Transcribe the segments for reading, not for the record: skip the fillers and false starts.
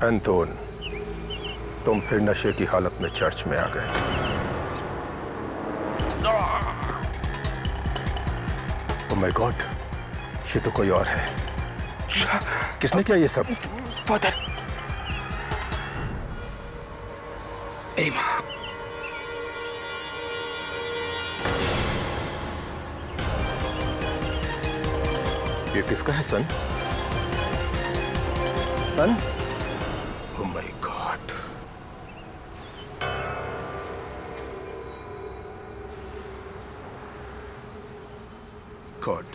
Anton, तुम फिर नशे की हालत में चर्च में आ गए। ओह माय गॉड, ये तो कोई और है। किसने किया ये सब? फादर, मेरी माँ। ये किसका है son? Son? Oh my god. God,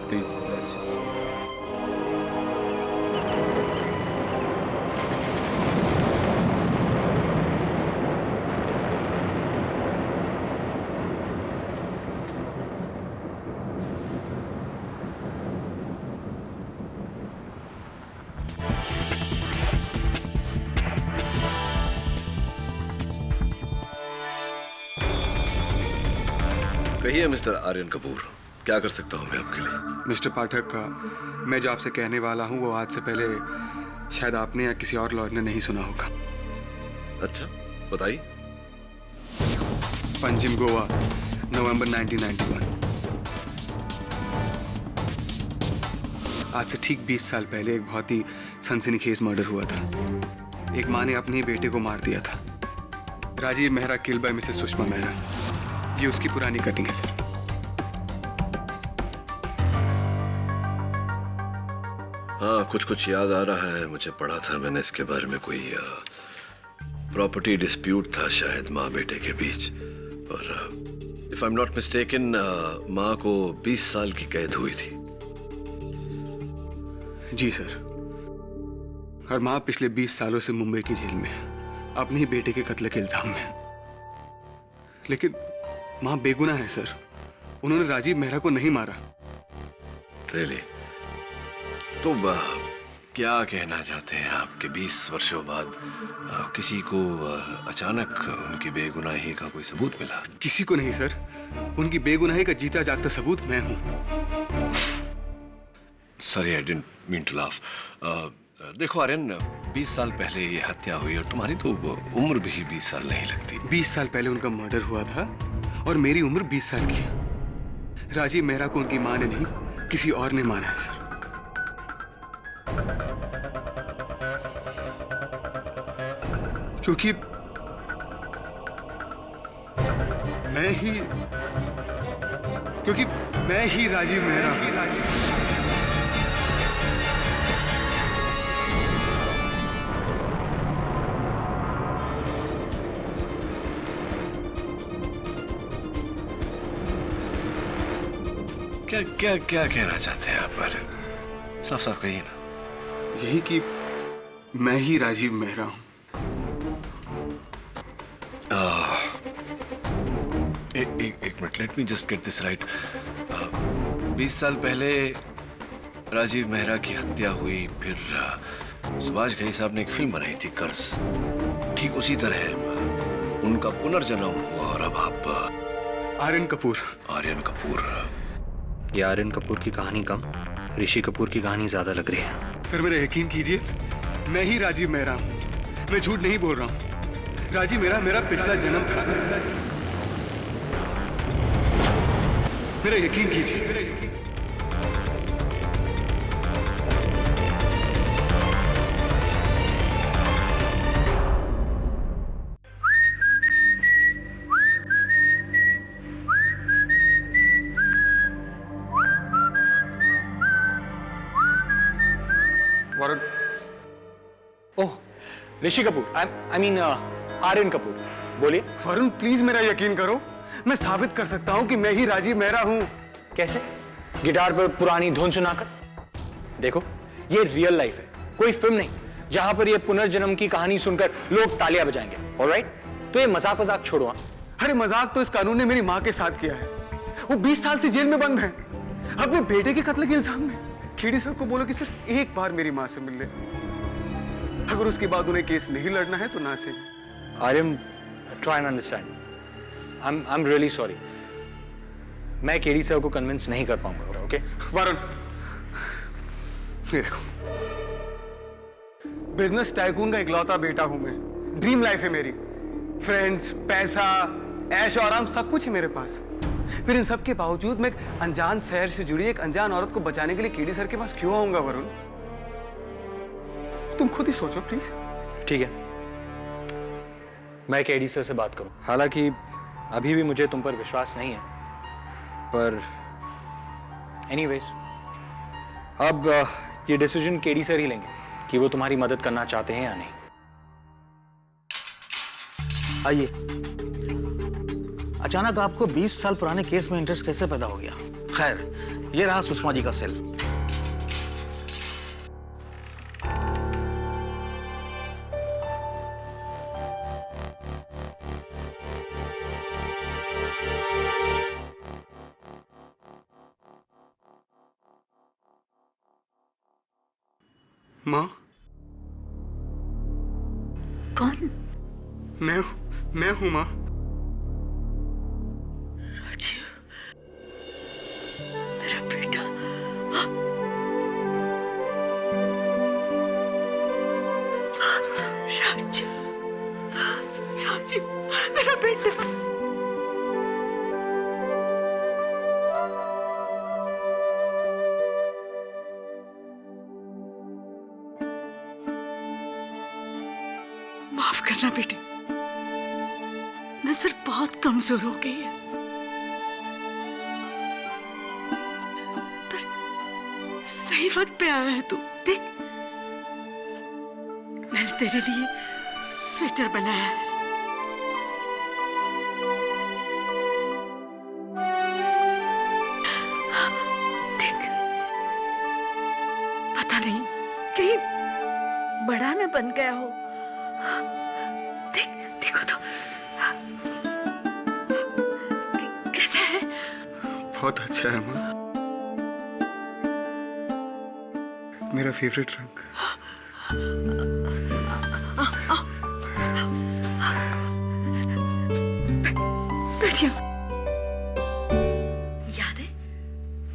please bless his soul. कहिए मिस्टर आर्यन कपूर, क्या कर सकता हूं मैं आपके लिए? मिस्टर पाठक का मैं जो आपसे कहने वाला हूँ वो आज से पहले शायद आपने या किसी और लॉयर ने नहीं सुना होगा। अच्छा, बताइए। पंजिम, गोवा, नवंबर 1991। आज से ठीक 20 साल पहले एक बहुत ही सनसनीखेज मर्डर हुआ था। एक माँ ने अपने ही बेटे को मार दिया था। Rajiv Mehra killed by Mrs Sushma Mehra. ये उसकी पुरानी कटिंग है सर। हाँ, कुछ कुछ याद आ रहा है, मुझे पढ़ा था मैंने इसके बारे में। कोई प्रॉपर्टी डिस्प्यूट था शायद माँ बेटे के बीच। और if I am not mistaken माँ को 20 साल की कैद हुई थी। जी सर। और माँ पिछले 20 सालों से मुंबई की जेल में है, अपने ही बेटे के कत्ल के इल्जाम में। लेकिन माँ बेगुनाह है सर। उन्होंने राजीव मेहरा को नहीं मारा। रियली? तो क्या कहना चाहते हैं आप कि 20 वर्षों बाद किसी को अचानक उनकी बेगुनाही का कोई सबूत मिला? किसी को नहीं सर, उनकी बेगुनाही का जीता जागता सबूत मैं हूं। Sorry, I didn't mean to laugh. देखो आर्यन, 20 साल पहले ये हत्या हुई और तुम्हारी तो उम्र भी 20 साल नहीं लगती। 20 साल पहले उनका मर्डर हुआ था और मेरी उम्र 20 साल की है। राजीव मेहरा को उनकी मां ने नहीं, किसी और ने मारा है सर। क्योंकि मैं ही राजीव मेहरा हूं। क्या क्या क्या कहना चाहते हैं आप आर्यन? साफ साफ कहिए ना। यही कि मैं ही राजीव मेहरा हूं। एक minute, let me just get this right. 20 साल पहले राजीव मेहरा की हत्या हुई, फिर सुभाष घई साहब ने एक फिल्म बनाई थी, कर्ज। ठीक उसी तरह उनका पुनर्जन्म हुआ और अब आप आर्यन कपूर। आर्यन कपूर। ये आर्यन कपूर की कहानी कम, ऋषि कपूर की कहानी ज्यादा लग रही है। सर मेरा यकीन कीजिए, मैं ही राजीव मेहरा हूं। मैं झूठ नहीं बोल रहा हूं। राजीव मेरा पिछला जन्म था। मेरा यकीन कीजिए, मेरा यकीन। वरुण। ओह, ऋषि कपूर, आई मीन आर्यन कपूर, बोलिए। वरुण प्लीज मेरा यकीन करो, मैं साबित कर सकता हूं कि मैं ही राजीव मेहरा हूं। कैसे? गिटार पर पुरानी धुन सुनाकर? देखो, ये रियल लाइफ है, कोई फिल्म नहीं जहां पर ये पुनर्जन्म की कहानी सुनकर लोग तालियां बजाएंगे। ऑलराइट? तो ये मजाक छोड़ो। अरे मजाक तो इस कानून ने मेरी माँ के साथ किया है। वो 20 साल से जेल में बंद है, अपने बेटे के कत्ल के इल्जाम में। खेड़ी साहब को बोलो कि सिर्फ एक बार मेरी माँ से मिल ले। अगर उसके बाद उन्हें केस नहीं लड़ना है तो ना से। Aryan, try and understand. I am really sorry. मैं केडी सर को कन्विंस नहीं कर पाऊंगा। ओके वरुण, ये देखो, बिजनेस टाइकून का इकलौता बेटा हूं मैं। ड्रीम लाइफ है मेरी, फ्रेंड्स, पैसा, ऐश और आराम सब कुछ है मेरे पास। फिर इन सब के बावजूद मैं एक अनजान शहर से जुड़ी एक अनजान औरत को बचाने के लिए केडी सर के पास क्यों आऊंगा वरुण? तुम खुद ही सोचो प्लीज। ठीक है, मैं केडी सर से बात करूं। हालांकि अभी भी मुझे तुम पर विश्वास नहीं है, पर एनीवेज अब ये डिसीजन केडी सर ही लेंगे कि वो तुम्हारी मदद करना चाहते हैं या नहीं। आइए, अचानक आपको 20 साल पुराने केस में इंटरेस्ट कैसे पैदा हो गया? खैर, ये रहा सुषमा जी का सेल। माँ, कौन? मैं हूं माँ। राजीव, मेरा बेटा। राजीव, राजीव, मेरा बेटा। माफ करना बेटे, नजर बहुत कमजोर हो गई है, पर सही वक्त पे आया है तू। देख, मैंने तेरे लिए स्वेटर बनाया है। देख, पता नहीं कहीं बड़ा न बन गया हो। देख, देखो तो कैसा है? बहुत अच्छा है माँ, मेरा फेवरेट रंग। बैठिए। याद है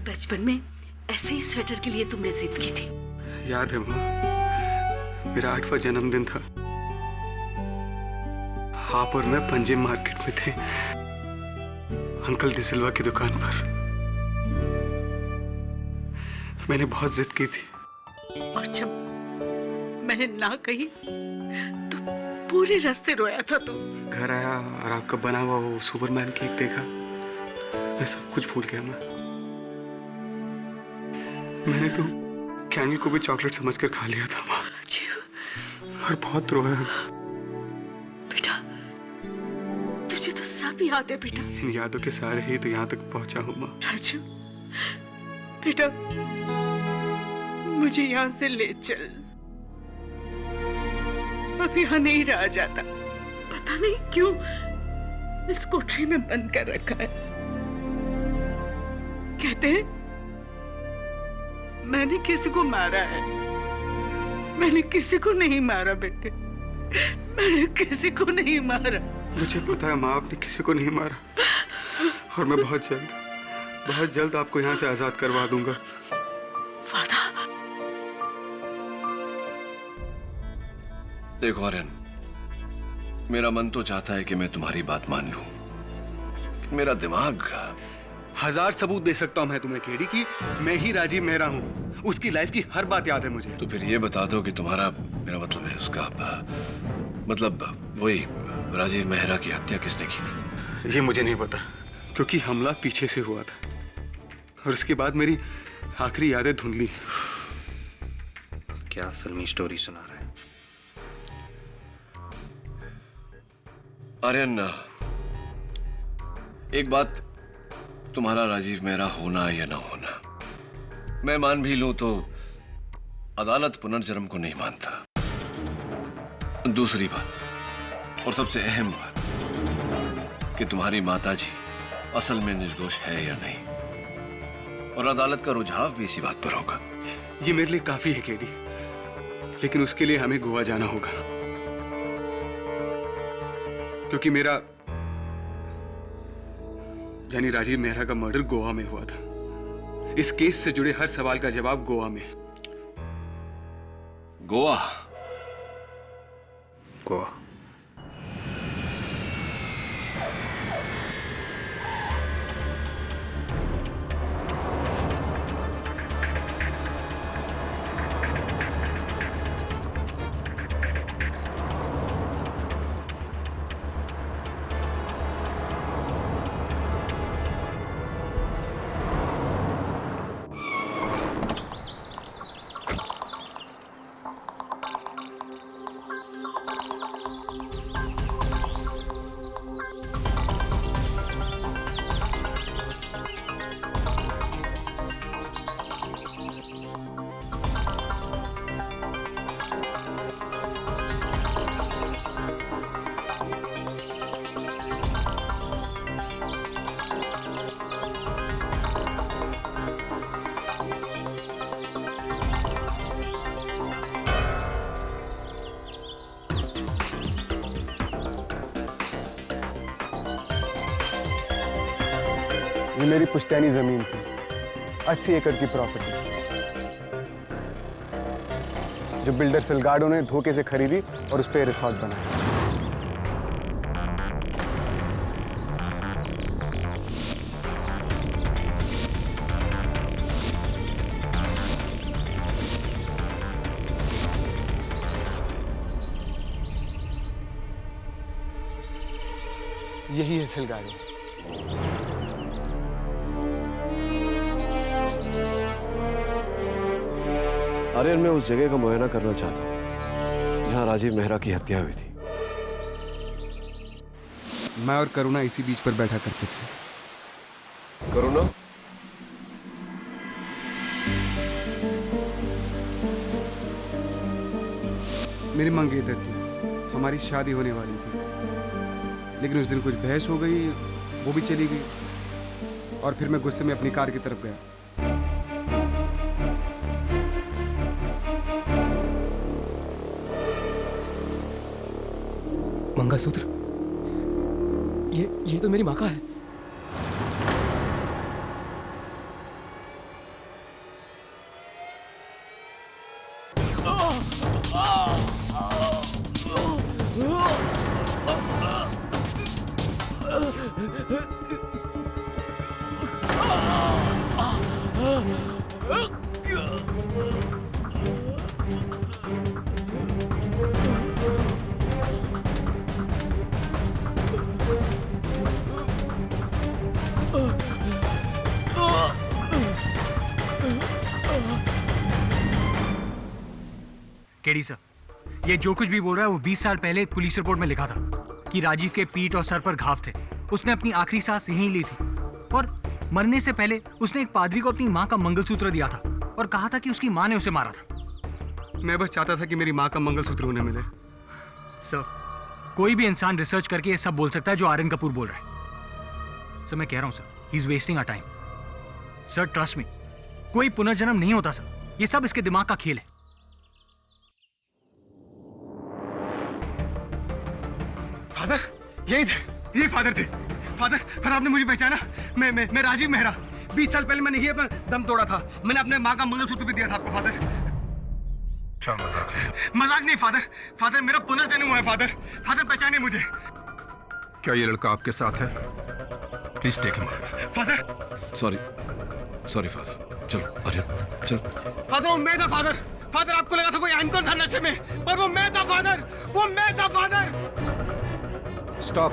बचपन में ऐसे ही स्वेटर के लिए तुमने जिद की थी? याद है माँ, मेरा 8वां जन्मदिन था। आप और मैं पंजिम मार्केट में थे, अंकल डिसिल्वा की दुकान पर। मैंने बहुत जिद की थी, और जब मैंने ना कही तो पूरे रास्ते रोया था तू। घर आया और आपका बना हुआ वो सुपरमैन केक देखा, मैं सब कुछ भूल गया। मैंने तो कैंडल को भी चॉकलेट समझकर खा लिया था माँ, और बहुत रोया। बेटा, तुझे तो सब याद है बेटा। इन यादों के सहारे ही तो यहाँ तक पहुंचा हूँ माँ। राजू, बेटा, मुझे यहाँ से ले चल। अब यहाँ नहीं रहा जाता। पता नहीं क्यों इस कोठरी में बंद कर रखा है। कहते हैं मैंने किसी को मारा है। मैंने किसी को नहीं मारा बेटे, मैंने किसी को नहीं मारा। मुझे पता है माँ, आपने किसी को नहीं मारा, और मैं बहुत जल्द आपको यहाँ से आजाद करवा दूंगा। वादा? देखो आर्यन, मेरा मन तो चाहता है कि मैं तुम्हारी बात मान लूं, मेरा दिमाग। 1000 सबूत दे सकता हूँ मैं तुम्हें केडी की मैं ही राजीव मेहरा हूँ। उसकी लाइफ की हर बात याद है मुझे। तो फिर ये बता दो कि तुम्हारा, मेरा मतलब है उसका, मतलब वही राजीव मेहरा की हत्या किसने की थी? ये मुझे नहीं पता, क्योंकी हमला पीछे से हुआ था, और उसके बाद मेरी आखिरी यादें धुंधली। क्या फिल्मी स्टोरी सुना रहा है? आर्यन, एक बात, तुम्हारा राजीव मेहरा होना या ना होना, मैं मान भी लूं तो अदालत पुनर्जन्म को नहीं मानता। दूसरी बात, और सबसे अहम बात, कि तुम्हारी माताजी असल में निर्दोष है या नहीं, और अदालत का रुझाव भी इसी बात पर होगा। ये मेरे लिए काफी है केडी, लेकिन उसके लिए हमें गोवा जाना होगा, क्योंकि मेरा यानी राजीव मेहरा का मर्डर गोवा में हुआ था। इस केस से जुड़े हर सवाल का जवाब गोवा में। गोवा? आपको। ये मेरी पुश्तैनी जमीन थी, 80 एकड़ की प्रॉपर्टी, जो बिल्डर सिलगाडो ने धोखे से खरीदी और उस पर रिसोर्ट बनाया। यही है सिलगाडो। आर्यन, मैं उस जगह का मुआयना करना चाहता हूँ जहाँ राजीव मेहरा की हत्या हुई थी। मैं और करुणा इसी बीच पर बैठा करते थे। करुणा? मेरी मंगेतर थी, हमारी शादी होने वाली थी, लेकिन उस दिन कुछ बहस हो गई, वो भी चली गई और फिर मैं गुस्से में अपनी कार की तरफ गया। मंगलसूत्र, ये तो मेरी माँ का है। केडी सर, ये जो कुछ भी बोल रहा है वो 20 साल पहले एक पुलिस रिपोर्ट में लिखा था कि राजीव के पीठ और सर पर घाव थे। उसने अपनी आखिरी सांस यहीं ली थी और मरने से पहले उसने एक पादरी को अपनी माँ का मंगलसूत्र दिया था और कहा था कि उसकी माँ ने उसे मारा था। मैं बस चाहता था कि मेरी माँ का मंगलसूत्र उन्हें मिले। सर, कोई भी इंसान रिसर्च करके ये सब बोल सकता है जो आर्यन कपूर बोल रहा है। सर, मैं कह रहा हूँ sir, he is wasting our time. Sir trust me, कोई पुनर्जन्म नहीं होता सर, ये सब इसके दिमाग का खेल है। फादर, यही थे, ये फादर थे। फादर आपने मुझे पहचाना? मैं राजीव मेहरा। 20 साल पहले मैंने ही अपना दम तोड़ा था। मैंने अपने माँ का मंगलसूत्र भी दिया था आपको फादर। क्या मजाक है? मजाक नहीं फादर मेरा पुनर्जन्म हुआ है फादर पहचाने मुझे। क्या ये लड़का आपके साथ है? Please take him. Father sorry father, चलो आर्यन चल। फादर वो मैं था फादर आपको लगा था कोई एंकर था नशे में, पर वो मैं था फादर। स्टॉप।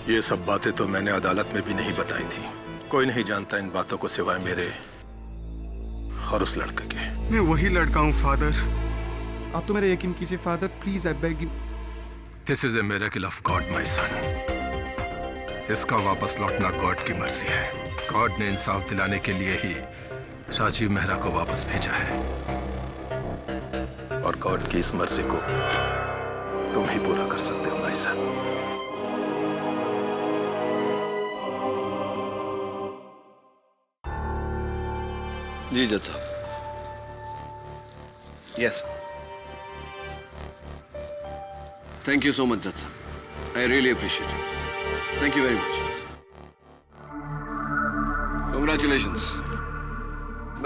ये सब बातें तो मैंने अदालत में भी नहीं बताई थी। कोई नहीं जानता इन बातों को सिवाय मेरे और उस लड़के के। मैं वही लड़का हूँ फादर। आप तो मेरा यकीन कीजिए father, please I beg you. This is a miracle of God my son. इसका वापस लौटना गॉड की मर्जी है। गॉड ने इंसाफ दिलाने के लिए ही राजीव मेहरा को वापस भेजा है और गॉड की इस मर्जी को तुम ही पूरा कर सकते हो भाई साहब। जी जज साहब। Yes, thank you so much जज साहब, I really appreciate it. Thank you very much. Congratulations.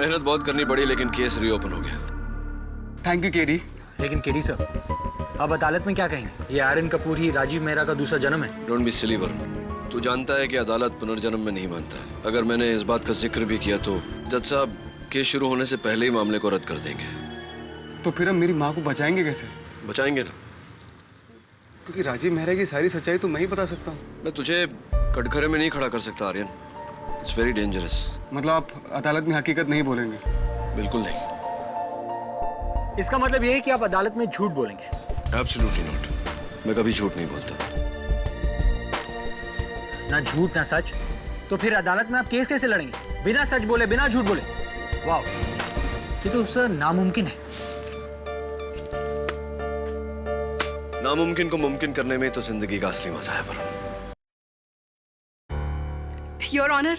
मेहनत बहुत करनी पड़ी लेकिन केस रीओपन हो गया। Thank you KD. लेकिन केडी सर, अब अदालत में क्या कहेंगे? ये आर्यन कपूर ही राजीव मेहरा का दूसरा जन्म है। Don't be silly Varun. तू जानता है कि अदालत पुनर्जन्म में नहीं मानता है। अगर मैंने इस बात का जिक्र भी किया तो जज साहब केस शुरू होने से पहले ही मामले को रद्द कर देंगे। तो फिर हम मेरी माँ को बचाएंगे कैसे? बचाएंगे ना। क्योंकि राजीव मेहरा की सारी सच्चाई तो मैं ही बता सकता हूँ। मैं तुझे कटघरे में नहीं खड़ा कर सकता आर्यन। It's very dangerous. मतलब आप अदालत में हकीकत नहीं बोलेंगे? बिल्कुल नहीं। इसका मतलब ये है कि आप अदालत में झूठ बोलेंगे? Absolutely not. मैं कभी झूठ नहीं बोलता। ना झूठ ना सच, तो फिर अदालत में आप केस कैसे लड़ेंगे? बिना सच बोले, बिना झूठ बोले? वाह, ये तो सर नामुमकिन है। नामुमकिन को मुमकिन करने में तो जिंदगी का असली मजा है वरुण। योर ऑनर,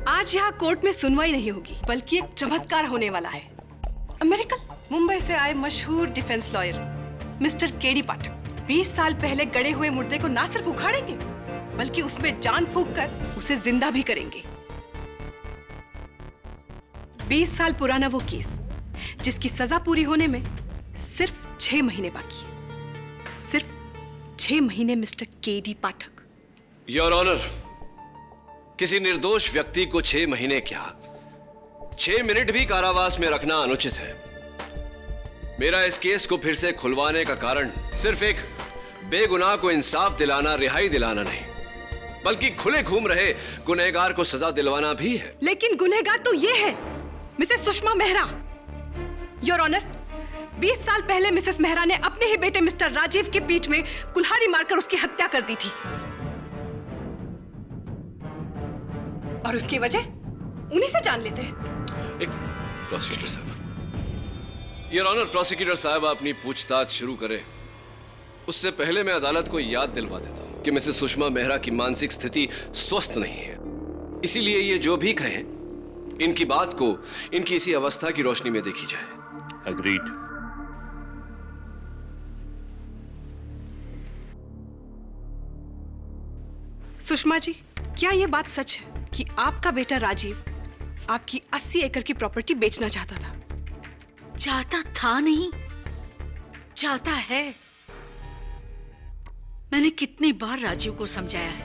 आज यहाँ कोर्ट में सुनवाई नहीं होगी बल्कि एक चमत्कार होने वाला है। अमेरिकन मुंबई से आए मशहूर डिफेंस लॉयर मिस्टर केडी पाठक 20 साल पहले गड़े हुए मुर्दे को ना सिर्फ उखाड़ेंगे बल्कि उसमें जान फूंक कर उसे जिंदा भी करेंगे। 20 साल पुराना वो केस जिसकी सजा पूरी होने में सिर्फ 6 महीने बाकी है। सिर्फ 6 महीने Mister KD Pathak. Your honour, किसी निर्दोष व्यक्ति को 6 महीने क्या 6 मिनट भी कारावास में रखना अनुचित है। मेरा इस केस को फिर से खुलवाने का कारण सिर्फ एक बेगुनाह को इंसाफ दिलाना, रिहाई दिलाना नहीं बल्कि खुले घूम रहे गुनहगार को सजा दिलवाना भी है। लेकिन गुनहगार तो ये है Mrs Sushma Mehra. Your honour, 20 साल पहले मिसेस मेहरा ने अपने ही बेटे मिस्टर राजीव की पीठ में कुल्हाड़ी मारकर उसकी हत्या कर दी थी और उसकी वजह उन्हीं से जान लेते हैं। एक प्रोसिक्यूटर साहब, योर ऑनर, प्रोसिक्यूटर साहब अपनी पूछताछ शुरू करें उससे पहले मैं अदालत को याद दिलवा देता हूं कि मिसेस सुषमा मेहरा की मानसिक स्थिति स्वस्थ नहीं है। इसीलिए ये जो भी कहें इनकी बात को इनकी इसी अवस्था की रोशनी में देखी जाए। अग्रीड। सुषमा जी, क्या यह बात सच है कि आपका बेटा राजीव आपकी 80 एकड़ की प्रॉपर्टी बेचना चाहता था? चाहता था नहीं, चाहता है। मैंने कितनी बार राजीव को समझाया है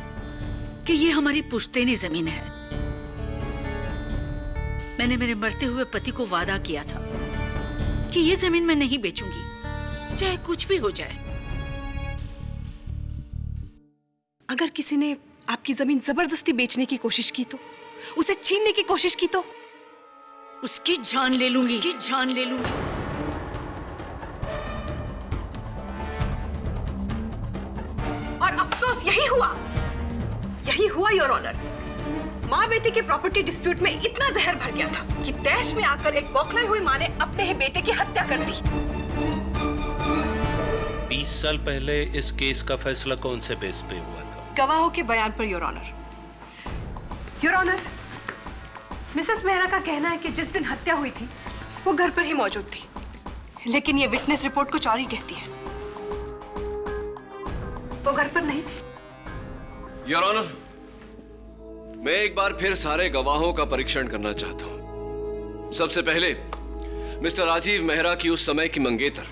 कि ये हमारी पुश्तैनी जमीन है। मैंने मेरे मरते हुए पति को वादा किया था कि ये जमीन मैं नहीं बेचूंगी, चाहे कुछ भी हो जाए। अगर किसी ने आपकी जमीन जबरदस्ती बेचने की कोशिश की तो, उसे छीनने की कोशिश की तो? उसकी जान ले लूंगी, उसकी जान ले लूंगी। और अफसोस यही हुआ योर ऑनर। माँ बेटे के प्रॉपर्टी डिस्प्यूट में इतना जहर भर गया था कि तैश में आकर एक बौखलाए हुई माँ ने अपने ही बेटे की हत्या कर दी। 20 साल पहले इस केस का फैसला कौन से बेस पे हुआ था? गवाहों के बयान पर your honour. Your honour, Mrs Mehra का कहना है कि जिस दिन हत्या हुई थी वो घर पर ही मौजूद थी, लेकिन ये विटनेस रिपोर्ट कुछ और ही कहती है। वो घर पर नहीं थी। योर ऑनर, मैं एक बार फिर सारे गवाहों का परीक्षण करना चाहता हूं। सबसे पहले मिस्टर राजीव मेहरा की उस समय की मंगेतर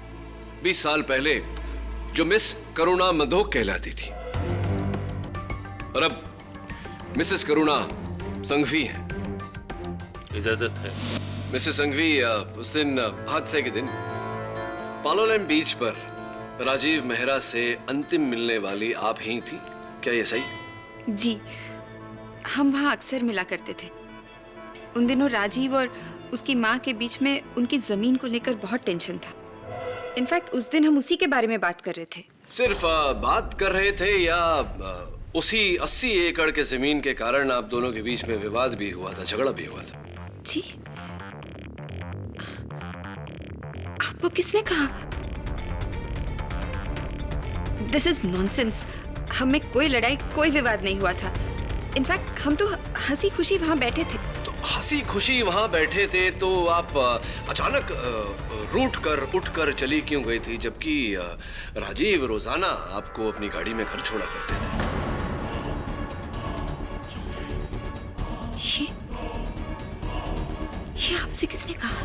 20 साल पहले जो मिस करुणा मधोक कहलाती थी और अब मिसेस करुणा संघवी हैं। इजाजत है। मिसेस संघवी, उस दिन हादसे के दिन पालोलेम बीच पर राजीव मेहरा से अंतिम मिलने वाली आप ही थी, क्या ये सही? जी, हम वहाँ अक्सर मिला करते थे। उन दिनों राजीव और उसकी माँ के बीच में उनकी जमीन को लेकर बहुत टेंशन था। इनफैक्ट उस दिन हम उसी के बारे में बात कर रहे थे। सिर्फ बात कर रहे थे या उसी 80 एकड़ के जमीन के कारण आप दोनों के बीच में विवाद भी हुआ था, झगड़ा भी हुआ था? जी, आपको किसने कहा? This is nonsense. हमें कोई लड़ाई, कोई विवाद नहीं हुआ था। इनफैक्ट हम तो हंसी खुशी वहां बैठे थे। तो हंसी खुशी वहां बैठे थे तो आप अचानक उठ कर चली क्यों गई थी, जबकि राजीव रोजाना आपको अपनी गाड़ी में घर छोड़ा करते थे? ये आपसे किसने कहा?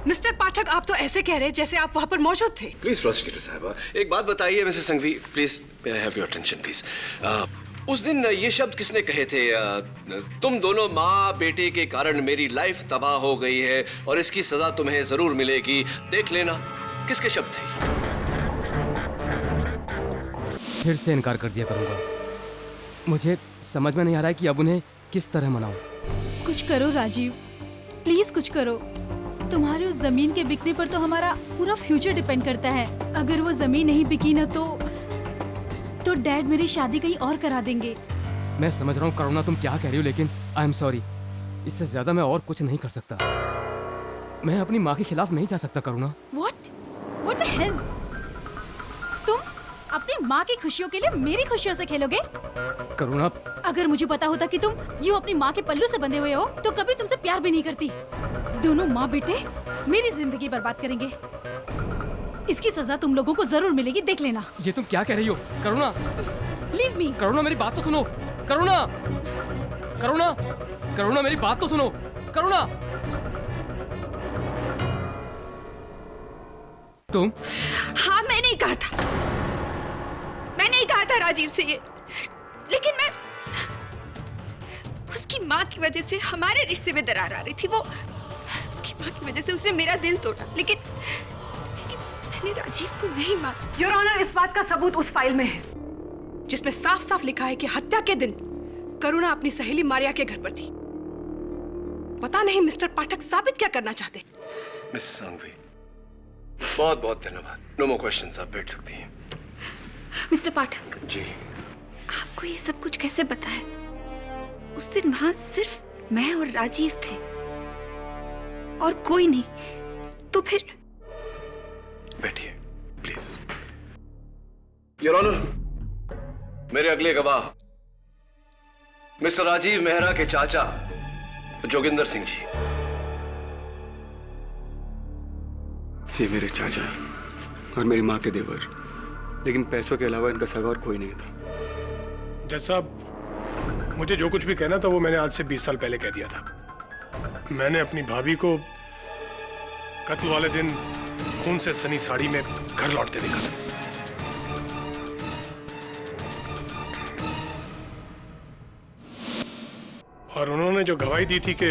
मिस्टर पाठक, आप तो ऐसे कह रहे जैसे आप वहां पर मौजूद थे। प्लीज प्रोसिक्यूटर साहब, एक बात बताइए Mrs Sanghvi, please may I have your attention please. उस दिन ये शब्द किसने कहे थे? तुम दोनों माँ बेटे के कारण मेरी लाइफ तबाह हो गई है और इसकी सजा तुम्हें जरूर मिलेगी, देख लेना। किसके शब्द थे? फिर से इनकार कर दिया करूंगा। मुझे समझ में नहीं आ रहा है कि अब उन्हें किस तरह मनाऊं। कुछ करो राजीव, प्लीज कुछ करो। तुम्हारे उस जमीन के बिकने पर तो हमारा पूरा फ्यूचर डिपेंड करता है। अगर वो जमीन नहीं बिकी ना तो डैड मेरी शादी कहीं और करा देंगे। मैं समझ रहा हूँ करुणा तुम क्या कह रही हो, लेकिन आई एम सॉरी, इससे ज्यादा मैं और कुछ नहीं कर सकता। मैं अपनी माँ के खिलाफ नहीं जा सकता करुणा। What the hell? तुम अपनी माँ की खुशियों के लिए मेरी खुशियों से खेलोगे? करुणा, अगर मुझे पता होता कि तुम यूं अपनी माँ के पल्लू से बंधे हुए हो तो कभी तुमसे प्यार भी नहीं करती। दोनों माँ बेटे मेरी जिंदगी बर्बाद करेंगे। इसकी सजा तुम लोगों को जरूर मिलेगी, देख लेना। ये तुम क्या कह रही हो करुणा? Leave me. करुणा मेरी बात तो सुनो। करुणा, करुणा, करुणा मेरी बात तो सुनो। करुणा, तुम? हाँ, मैंने ही कहा था राजीव से ये, लेकिन मैं उसकी माँ की वजह से हमारे रिश्ते में दरार आ रही थी। वो उसकी माँ की वजह से उसने मेरा दिल तोड़ा, लेकिन मैंने राजीव को नहीं माना। योर ऑनर, इस बात का सबूत उस फाइल में है जिसमें साफ साफ लिखा है कि हत्या के दिन करुणा अपनी सहेली मारिया के घर पर थी। पता नहीं मिस्टर पाठक साबित क्या करना चाहते। मिस संघवी, बहुत बहुत धन्यवाद। नो मोर क्वेश्चंस, आप बैठ सकती हैं। मिस्टर पाठक जी, आपको ये सब कुछ कैसे पता है? उस दिन वहां सिर्फ मैं और राजीव थे और कोई नहीं, तो फिर? बैठिए प्लीज। योर ऑनर, मेरे अगले गवाह मिस्टर राजीव मेहरा के चाचा जोगिंदर सिंह जी। ये मेरे चाचा और मेरी माँ के देवर, लेकिन पैसों के अलावा इनका सगा और कोई नहीं था। जज साहब, मुझे जो कुछ भी कहना था वो मैंने आज से 20 साल पहले कह दिया था। मैंने अपनी भाभी को कत्ल वाले दिन खून से सनी साड़ी में घर लौटते देखा था। और उन्होंने जो गवाही दी थी कि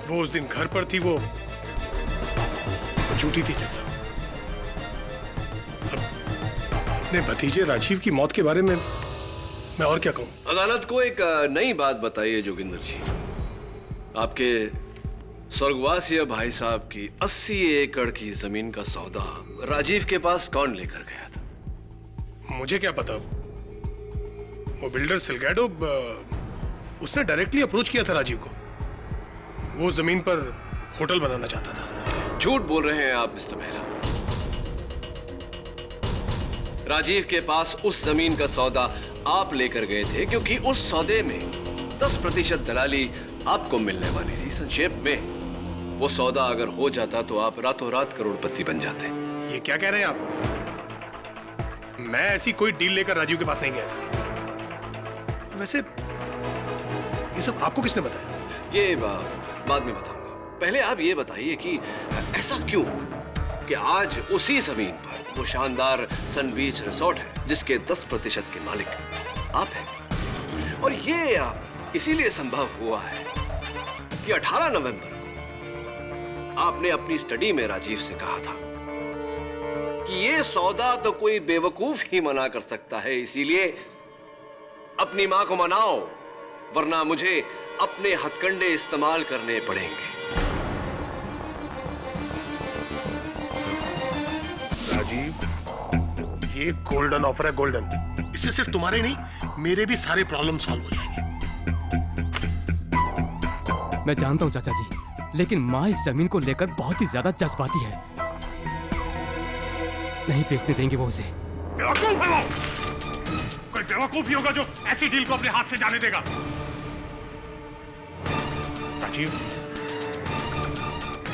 वो उस दिन घर पर थी, वो झूठी थी। जैसा अब अपने भतीजे राजीव की मौत के बारे में मैं और क्या कहूं? अदालत को एक नई बात बताइए जोगिंदर जी। आपके स्वर्गवासी भाई साहब की 80 एकड़ की जमीन का सौदा राजीव के पास कौन लेकर गया था? मुझे क्या पता। वो बिल्डर सिलगैडो, उसने डायरेक्टली अप्रोच किया था राजीव को। वो जमीन पर होटल बनाना चाहता था। झूठ बोल रहे हैं आप मिस्टर मेहरा। राजीव के पास उस जमीन का सौदा आप लेकर गए थे क्योंकि उस सौदे में 10% दलाली आपको मिलने वाली थी। संक्षेप में, वो सौदा अगर हो जाता तो आप रातों रात करोड़पति बन जाते। ये क्या कह रहे हैं आप? मैं ऐसी कोई डील लेकर राजीव के पास नहीं गया था। वैसे ये सब आपको किसने बताया? ये बाद में बताऊंगा। पहले आप ये बताइए कि ऐसा क्यों कि आज उसी जमीन पर वो शानदार सनबीच रिसोर्ट है जिसके 10% के मालिक आप हैं। और ये इसीलिए संभव हुआ है कि 18 नवंबर को आपने अपनी स्टडी में राजीव से कहा था कि ये सौदा तो कोई बेवकूफ ही मना कर सकता है, इसीलिए अपनी मां को मनाओ, वरना मुझे अपने हथकंडे इस्तेमाल करने पड़ेंगे। राजीव, ये गोल्डन ऑफर है, गोल्डन। इससे सिर्फ तुम्हारे नहीं, मेरे भी सारे प्रॉब्लम सॉल्व हो जाएंगे। मैं जानता हूँ चाचा जी, लेकिन माँ इस जमीन को लेकर बहुत ही ज्यादा जज्बाती है। नहीं बेचने देंगे वो उसे। बेवकूफ है वो। कोई बेवकूफ ही होगा जो ऐसी डील को अपने हाथ से जाने देगा। राजीव,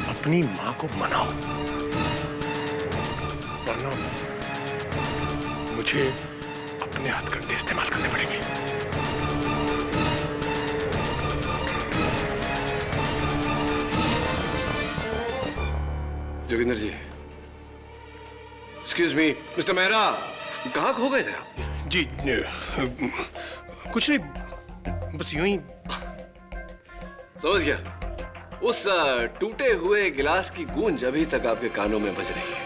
अपनी माँ को मनाओ, वरना मुझे अपने हथकंडे इस्तेमाल करने पड़ेंगे। जोगिंदर जी, एक्सक्यूज मी, मिस्टर मेहरा, कहाँ खो गए थे आप? जी कुछ नहीं, बस यूं ही। समझ गया। उस टूटे हुए गिलास की गूंज अभी तक आपके कानों में बज रही है।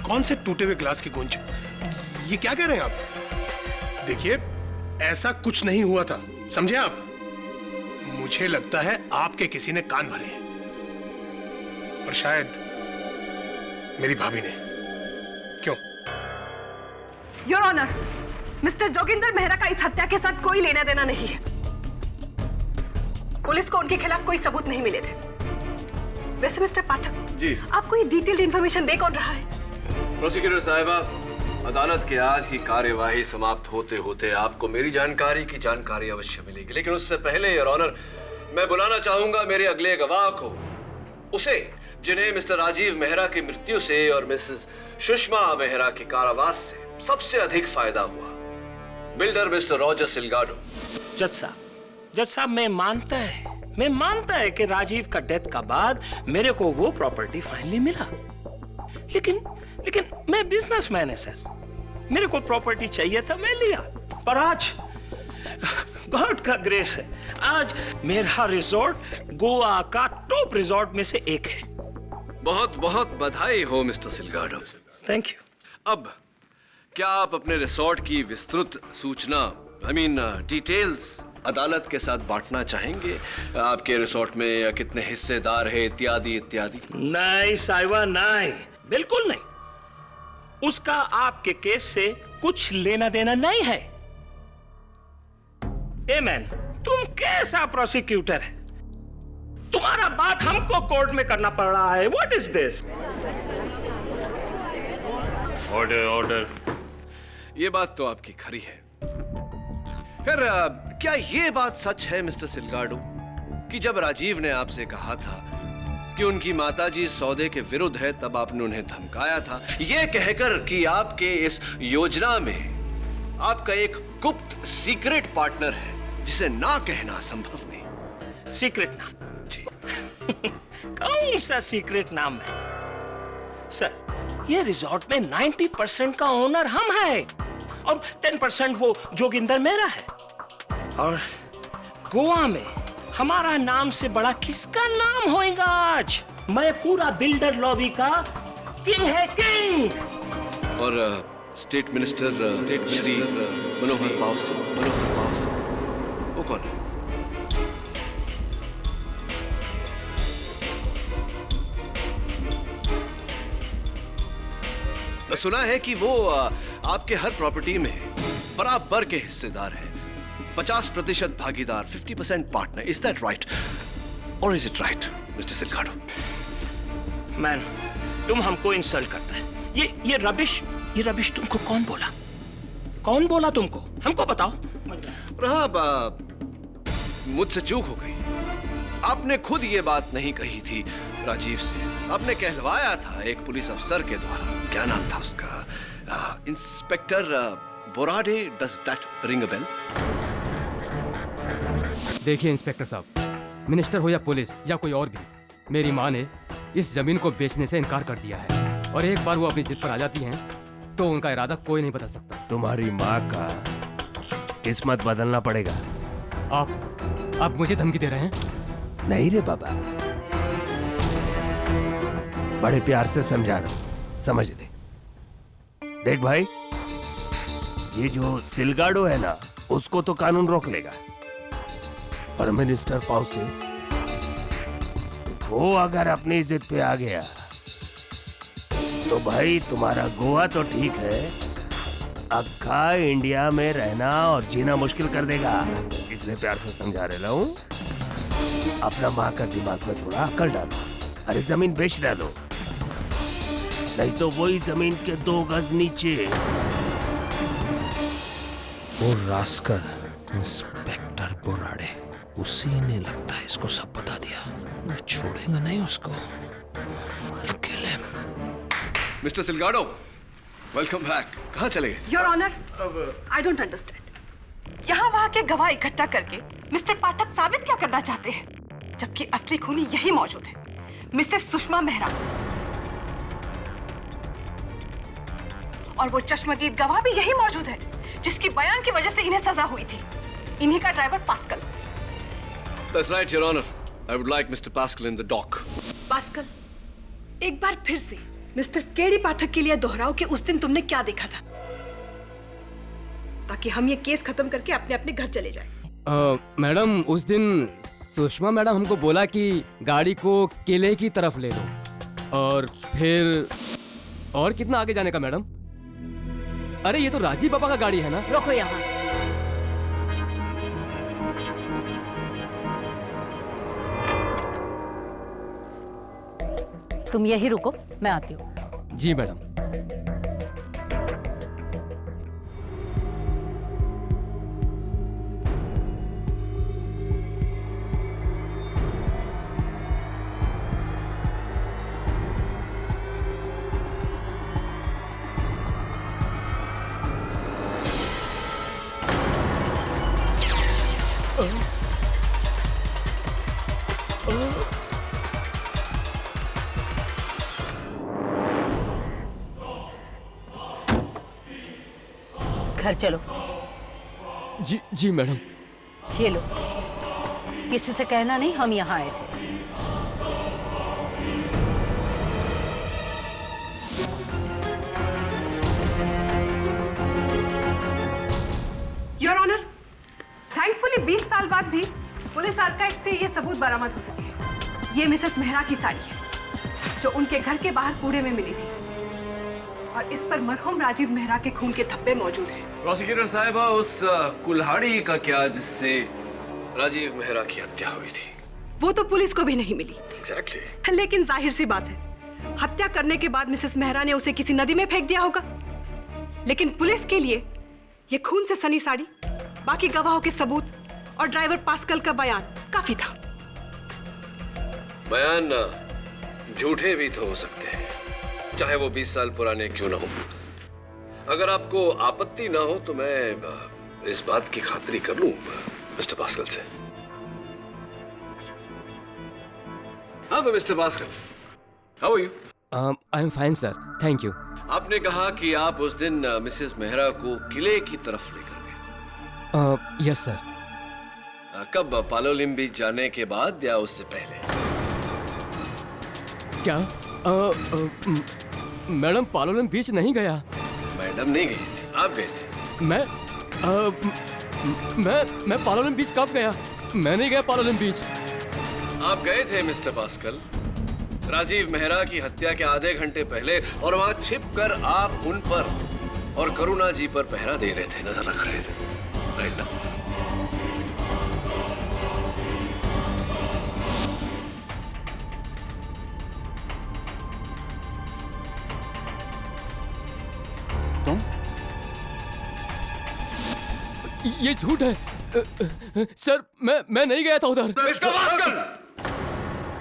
कौन से टूटे हुए गिलास की गूंज? ये क्या कह रहे हैं आप? देखिए, ऐसा कुछ नहीं हुआ था, समझे आप? मुझे लगता है आपके किसी ने कान भरे हैं, और शायद मेरी भाभी ने। क्यों? Your honour, Mister Joginder Mehra का इस हत्या के साथ कोई लेना देना नहीं है। पुलिस को उनके खिलाफ कोई सबूत नहीं मिले थे। वैसे मिस्टर पाठक जी, आपको ये डिटेल्ड इंफॉर्मेशन दे कौन रहा है? प्रोसिक्यूटर साहिबा, अदालत के आज की कार्यवाही समाप्त होते होते आपको मेरी जानकारी की जानकारी अवश्य मिलेगी, लेकिन उससे पहले योर ऑनर, मैं बुलाना चाहूंगा मेरे अगले गवाह को, उसे जिन्हें मिस्टर राजीव मेहरा की मृत्यु से और मिसेस सुषमा मेहरा के कारावास से सबसे अधिक फायदा हुआ, बिल्डर मिस्टर रॉजर सिलगाडो। जज साहब, मैं मानता है कि राजीव का डेथ का बाद मेरे को वो प्रॉपर्टी फाइनली मिला, लेकिन मैं बिजनेसमैन है सर, मेरे को प्रॉपर्टी चाहिए था, मैं लिया। पर आज गॉड का ग्रेस है, आज मेरा रिजॉर्ट गोवा का टॉप रिजॉर्ट में से एक है। बहुत बहुत बधाई हो मिस्टर सिलगाडो। Thank you. अब क्या आप अपने रिसोर्ट की विस्तृत सूचना, डिटेल्स अदालत के साथ बांटना चाहेंगे? आपके रिसोर्ट में कितने हिस्सेदार हैं, इत्यादि इत्यादि? नहीं साहिबा, नहीं, बिल्कुल नहीं। उसका आपके केस से कुछ लेना देना नहीं है। ए मैन, तुम कैसा प्रोसिक्यूटर है? तुम्हारा बात हमको कोर्ट में करना पड़ रहा है। What is this? ऑर्डर। ये बात तो आपकी खरी है। फिर क्या ये बात सच है मिस्टर सिलगाडो कि जब राजीव ने आपसे कहा था कि उनकी माताजी सौदे के विरुद्ध है, तब आपने उन्हें धमकाया था, ये कहकर कि आपके इस योजना में आपका एक गुप्त सीक्रेट पार्टनर है जिसे ना कहना संभव नहीं? सीक्रेट नाम? जी। कौन सा सीक्रेट नाम है सर? ये रिजॉर्ट में 90% का ओनर हम हैं और 10% वो जोगिंदर मेहरा है। और गोवा में हमारा नाम से बड़ा किसका नाम होएगा आज? मैं पूरा बिल्डर लॉबी का किंग है, किंग। और स्टेट मिनिस्टर श्री मनोहर पाउसे, वो कौन है? सुना है कि वो आपके हर प्रॉपर्टी में बराबर के हिस्सेदार हैं, 50% भागीदार, 50% पार्टनर। इज दैट राइट और is it right mister Silgado? Man, तुम हमको इंसल्ट करता है। ये रबिश तुमको कौन बोला? कौन बोला तुमको? हमको बताओ। मुझसे चूक हो गई। आपने खुद ये बात नहीं कही थी राजीव से, आपने कहलवाया था एक पुलिस अफसर के द्वारा। क्या नाम था उसका? Inspector Borade. Does that ring a bell? देखिए इंस्पेक्टर साहब, मिनिस्टर हो या पुलिस या कोई और भी, मेरी माँ ने इस जमीन को बेचने से इनकार कर दिया है, और एक बार वो अपनी जिद पर आ जाती हैं तो उनका इरादा कोई नहीं बता सकता। तुम्हारी माँ का किस्मत बदलना पड़ेगा। आप मुझे धमकी दे रहे हैं? नहीं रे बाबा, बड़े प्यार से समझा रहा हूं, समझ ले। देख भाई, ये जो सिलगाडो है ना, उसको तो कानून रोक लेगा, पर मिनिस्टर पाउसे, वो अगर अपनी जिद पे आ गया तो भाई तुम्हारा गोवा तो ठीक है, अक्खा इंडिया में रहना और जीना मुश्किल कर देगा। इसलिए प्यार से समझा रहा हूं, अपना माँ का दिमाग में थोड़ा अकल डालो। अरे जमीन बेच डालो, नहीं तो वही जमीन के 2 गज नीचे वो रास्कल इंस्पेक्टर बोराडे, उसी ने लगता है इसको सब बता दिया। मैं छोड़ेगा नहीं उसको। Mister Silgado, welcome back. कहाँ चले गए? Your honour, I don't understand. यहाँ वहाँ के गवाह इकट्ठा करके मिस्टर पाठक साबित क्या करना चाहते हैं, जबकि असली खूनी यही मौजूद है, मिसेस सुषमा मेहरा। और वो चश्मदीद गवाह भी यही मौजूद है, जिसकी बयान की वजह से इन्हें सजा हुई थी, इन्हीं का driver pascal. That's right, Your Honor. I would like Mr. Pascal in the dock. Pascal, एक बार फिर से मिस्टर केडी पाठक के लिए दोहराओ कि उस दिन तुमने क्या देखा था, ताकि हम ये केस खत्म करके अपने अपने घर चले जाएं। मैडम, उस दिन सुषमा मैडम हमको बोला कि गाड़ी को किले की तरफ ले लो, और फिर और कितना आगे जाने का मैडम? अरे ये तो राजीव पापा का गाड़ी है ना? रुको यहाँ। तुम यही रुको, मैं आती हूँ। जी मैडम। घर चलो। जी जी मैडम। ये लो, किसी से कहना नहीं हम यहाँ आए थे। योर ऑनर, थैंकफुली 20 साल बाद भी पुलिस आर्काइव से ये सबूत बरामद हो सके। ये मिसेस मेहरा की साड़ी है, जो उनके घर के बाहर कूड़े में मिली थी, और इस पर मरहूम राजीव मेहरा के खून के धब्बे मौजूद हैं। प्रोसिक्यूटर साहिबा, उस कुल्हाड़ी का क्या जिससे राजीव मेहरा की हत्या हुई थी? वो तो पुलिस को भी नहीं मिली। Exactly. लेकिन जाहिर सी बात है, हत्या करने के बाद मिसेस मेहरा ने उसे किसी नदी में फेंक दिया होगा। लेकिन पुलिस के लिए ये खून से सनी साड़ी, बाकी गवाहों के सबूत और ड्राइवर पास्कल का बयान काफी था। बयान झूठे भी तो हो सकते हैं, चाहे वो 20 साल पुराने क्यों ना हो। अगर आपको आपत्ति ना हो तो मैं इस बात की खातिरी कर लूं मिस्टर पास्कल से। हाँ तो Mister Pascal, how are you? I am fine sir, thank you. आपने कहा कि आप उस दिन मिसेस मेहरा को किले की तरफ लेकर गए थे। Yes sir. कब? पालोलिम बीच जाने के बाद या उससे पहले? क्या? मैडम, पालोलिम बीच नहीं गया। मैडम नहीं गई थी, आप गए थे। मैं पालोलिम बीच कब गया? मैं नहीं गया पालोलिम बीच। आप गए थे मिस्टर पास्कल, राजीव मेहरा की हत्या के आधे घंटे पहले, और वहां छिपकर आप उन पर और करुणा जी पर पहरा दे रहे थे, नजर रख रहे थे, राइट ना? तुम? ये झूठ है सर, मैं नहीं गया था उधर। मिस्टर पास्कल,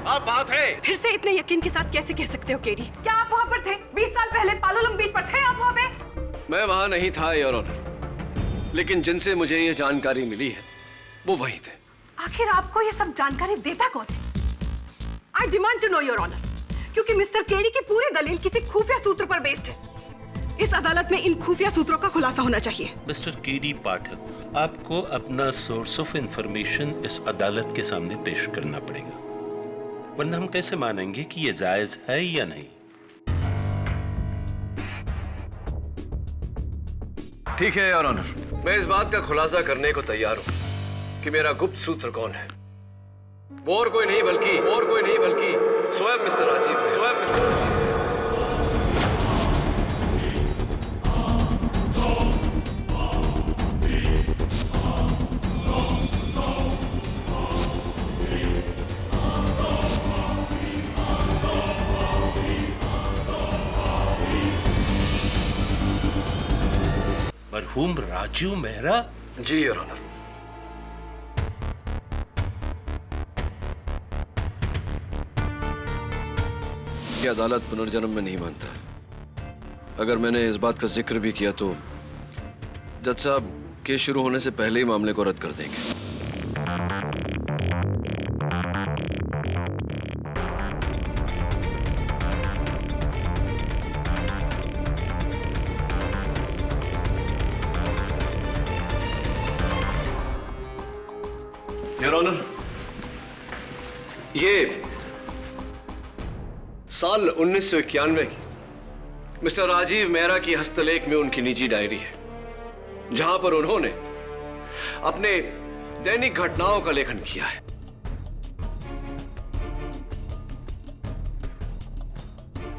आप बात है। फिर से इतने यकीन के साथ कैसे कह सकते हो केडी? क्या आप वहाँ पर थे? 20 साल पहले पालोलम बीच पर थे आप वहाँ पे? मैं वहां नहीं था योर ऑनर, लेकिन जिनसे मुझे ये जानकारी मिली है वो वही थे। आखिर आपको ये सब जानकारी देता कौन है? I demand to know your honour, क्योंकि मिस्टर केडी की पूरी दलील किसी खुफिया सूत्र पर बेस्ड है। इस अदालत में इन खुफिया सूत्रों का खुलासा होना चाहिए। मिस्टर केडी पाठक, आपको अपना सोर्स ऑफ इंफॉर्मेशन इस अदालत के सामने पेश करना पड़ेगा, वरना हम कैसे मानेंगे कि ये जायज है या नहीं। ठीक है योर ऑनर, मैं इस बात का खुलासा करने को तैयार हूं कि मेरा गुप्त सूत्र कौन है। वो और कोई नहीं बल्कि स्वयं मिस्टर राजीव। मरहूम राजीव मेहरा? जी योर ऑनर। ये अदालत पुनर्जन्म में नहीं मानता। अगर मैंने इस बात का जिक्र भी किया तो जज साहब केस शुरू होने से पहले ही मामले को रद्द कर देंगे। योर ऑनर, ये साल 1991 की मिस्टर राजीव मेहरा की हस्तलेख में उनकी निजी डायरी है, जहां पर उन्होंने अपने दैनिक घटनाओं का लेखन किया है।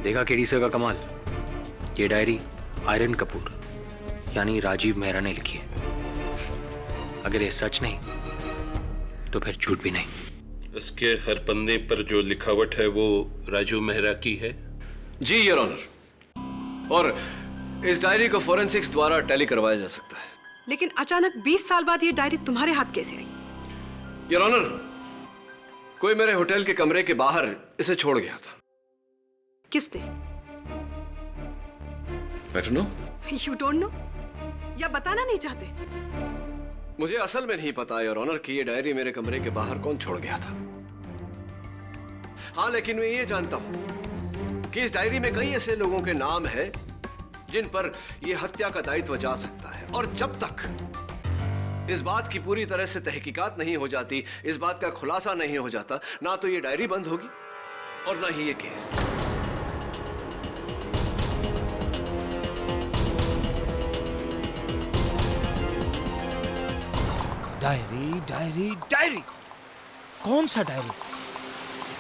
देखा केडी सर का कमाल। ये डायरी आयरन कपूर यानी राजीव मेहरा ने लिखी है। अगर ये सच नहीं तो फिर झूठ भी नहीं। इसके हर पन्ने पर जो लिखावट है वो राजीव मेहरा की है? जी योर ऑनर, और इस डायरी को फोरेंसिक्स द्वारा टैली करवाया जा सकता है। लेकिन अचानक 20 साल बाद ये डायरी तुम्हारे हाथ कैसे आई? योर ऑनर, कोई मेरे होटल के कमरे के बाहर इसे छोड़ गया था। किसने? I don't know. You don't know? या बताना नहीं चाहते? मुझे असल में नहीं पता योर ऑनर कि ये डायरी मेरे कमरे के बाहर कौन छोड़ गया था। हाँ, लेकिन मैं ये जानता हूं कि इस डायरी में कई ऐसे लोगों के नाम हैं जिन पर यह हत्या का दायित्व जा सकता है, और जब तक इस बात की पूरी तरह से तहकीकात नहीं हो जाती, इस बात का खुलासा नहीं हो जाता, ना तो ये डायरी बंद होगी और ना ही ये केस। डायरी डायरी डायरी, कौन सा डायरी?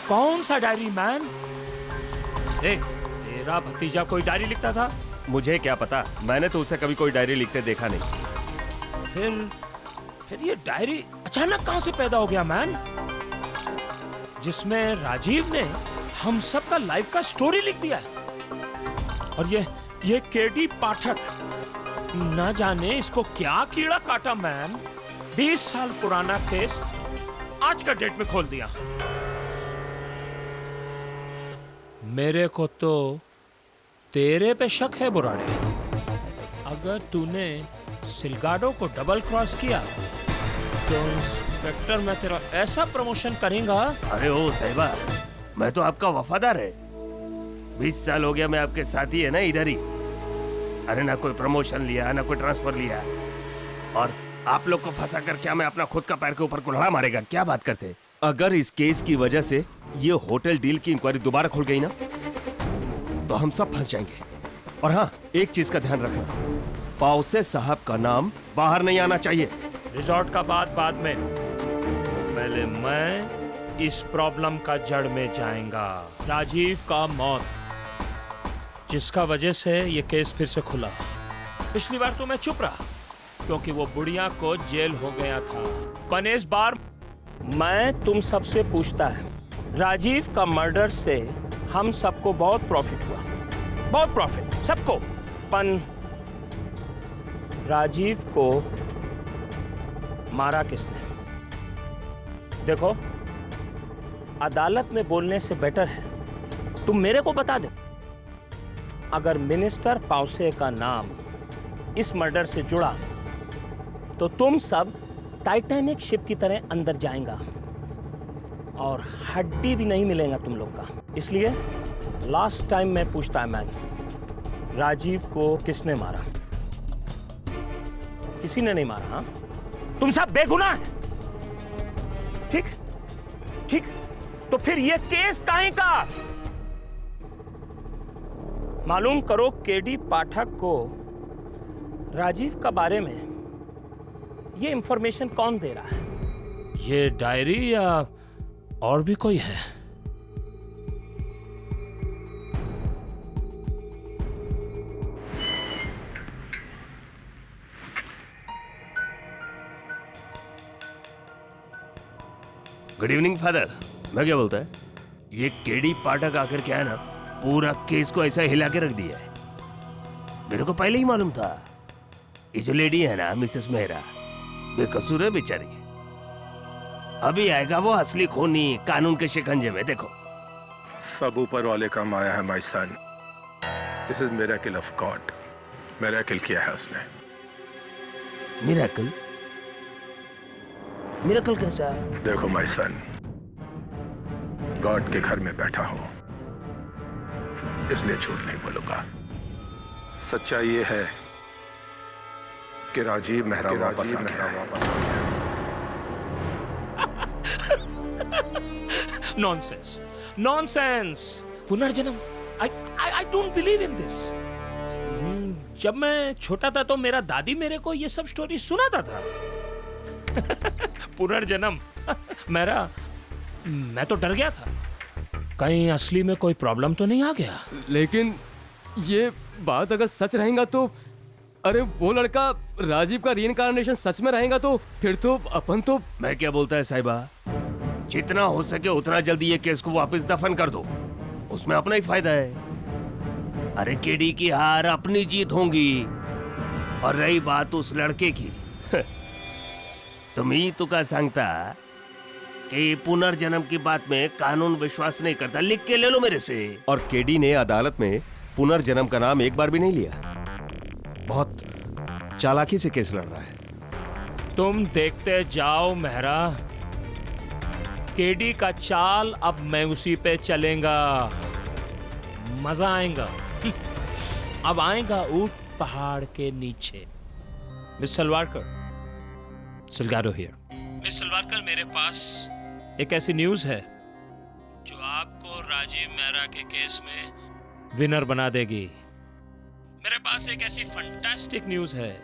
कौन सा डायरी मैन? तेरा भतीजा कोई डायरी लिखता था? मुझे क्या पता, मैंने तो उसे कभी कोई डायरी लिखते देखा नहीं। फिर ये डायरी अचानक कहां से पैदा हो गया मैन, जिसमें राजीव ने हम सब का लाइफ का स्टोरी लिख दिया है? और ये केडी पाठक, ना जाने इसको क्या कीड़ा काटा मैन, 20 साल पुराना केस आज का डेट में खोल दिया। मेरे को तो तेरे पे शक है बुराड़े। अगर तूने सिलगाडो को डबल क्रॉस किया तो इंस्पेक्टर मैं तेरा ऐसा प्रमोशन करेगा। अरे ओ साहिबा, मैं तो आपका वफादार है। 20 साल हो गया मैं आपके साथ ही है ना इधर ही। अरे ना कोई प्रमोशन लिया, ना कोई ट्रांसफर लिया, और आप लोग को फंसा कर क्या मैं अपना खुद का पैर के ऊपर कुल्हाड़ा मारेगा? क्या बात करते? अगर इस केस की वजह से ये होटल डील की इंक्वायरी दोबारा खुल गई ना तो हम सब फंस जाएंगे। और हाँ, एक चीज का ध्यान रखना, पाउसे साहब का नाम बाहर नहीं आना चाहिए। रिजॉर्ट का बाद में, पहले मैं इस प्रॉब्लम का जड़ में जाएगा। राजीव का मौत, जिसका वजह से ये केस फिर से खुला। पिछली बार तो मैं चुप रहा क्योंकि वो बुढ़िया को जेल हो गया था। पर इस बार मैं तुम सबसे पूछता है, राजीव का मर्डर से हम सबको बहुत प्रॉफिट हुआ, बहुत प्रॉफिट सबको। पन राजीव को मारा किसने? देखो, अदालत में बोलने से बेटर है तुम मेरे को बता दो। अगर मिनिस्टर पाउसे का नाम इस मर्डर से जुड़ा तो तुम सब टाइटैनिक शिप की तरह अंदर जाएगा और हड्डी भी नहीं मिलेगा तुम लोग का। इसलिए लास्ट टाइम मैं पूछता है मैन, राजीव को किसने मारा? किसी ने नहीं मारा। हाँ, तुम सब बेगुनाह हैं। ठीक ठीक, तो फिर ये केस काहे का? मालूम करो केडी पाठक को राजीव का बारे में ये इंफॉर्मेशन कौन दे रहा है? ये डायरी या और भी कोई है? Good evening father. मैं क्या बोलता है, ये केडी पाठक आकर क्या है ना, पूरा केस को ऐसा हिला के रख दिया है। मेरे को पहले ही मालूम था ये जो लेडी है ना मिसेस मेहरा, बेकसूर है बेचारी। अभी आएगा वो असली खूनी कानून के शिकंजे में। देखो, सब ऊपर वाले का माया है my son. This is miracle of God. Miracle किया है उसने। मिरेकल? मिरेकल कैसा? देखो माय सन, गॉड के घर में बैठा हूं इसलिए झूठ नहीं बोलूंगा। सच्चाई ये है कि राजीव मेहरा वापस आ गया। Nonsense, nonsense. पुनर्जन्म, I don't believe in this. जब मैं छोटा था तो मेरा दादी मेरे को ये सब स्टोरी सुनाता था। पुनर्जन्म, मैं तो डर गया था, कहीं असली में कोई प्रॉब्लम तो नहीं आ गया। लेकिन ये बात अगर सच रहेगा तो, अरे वो लड़का राजीव का रीइंकार्नेशन सच में रहेगा तो फिर तो अपन तो। मैं क्या बोलता है साहिबा, जितना हो सके उतना जल्दी ये केस को वापस दफन कर दो, उसमें अपना ही फायदा है। अरे केडी की हार अपनी जीत होंगी। और रही बात उस लड़के की, तुम ही तो का सांगता कि पुनर्जन्म की बात में कानून विश्वास नहीं करता, लिख के ले लो मेरे से। और केडी ने अदालत में पुनर्जन्म का नाम एक बार भी नहीं लिया, बहुत चालाकी से केस लड़ रहा है। तुम देखते जाओ मेहरा, केडी का चाल अब मैं उसी पे चलेगा, मजा आएगा। अब आएगा ऊंट पहाड़ के नीचे। Miss Salwarkar, Silgaro here. Miss Salwarkar, मेरे पास एक ऐसी न्यूज है जो आपको राजीव मेहरा के केस में विनर बना देगी। मेरे पास एक ऐसी फंटास्टिक न्यूज है।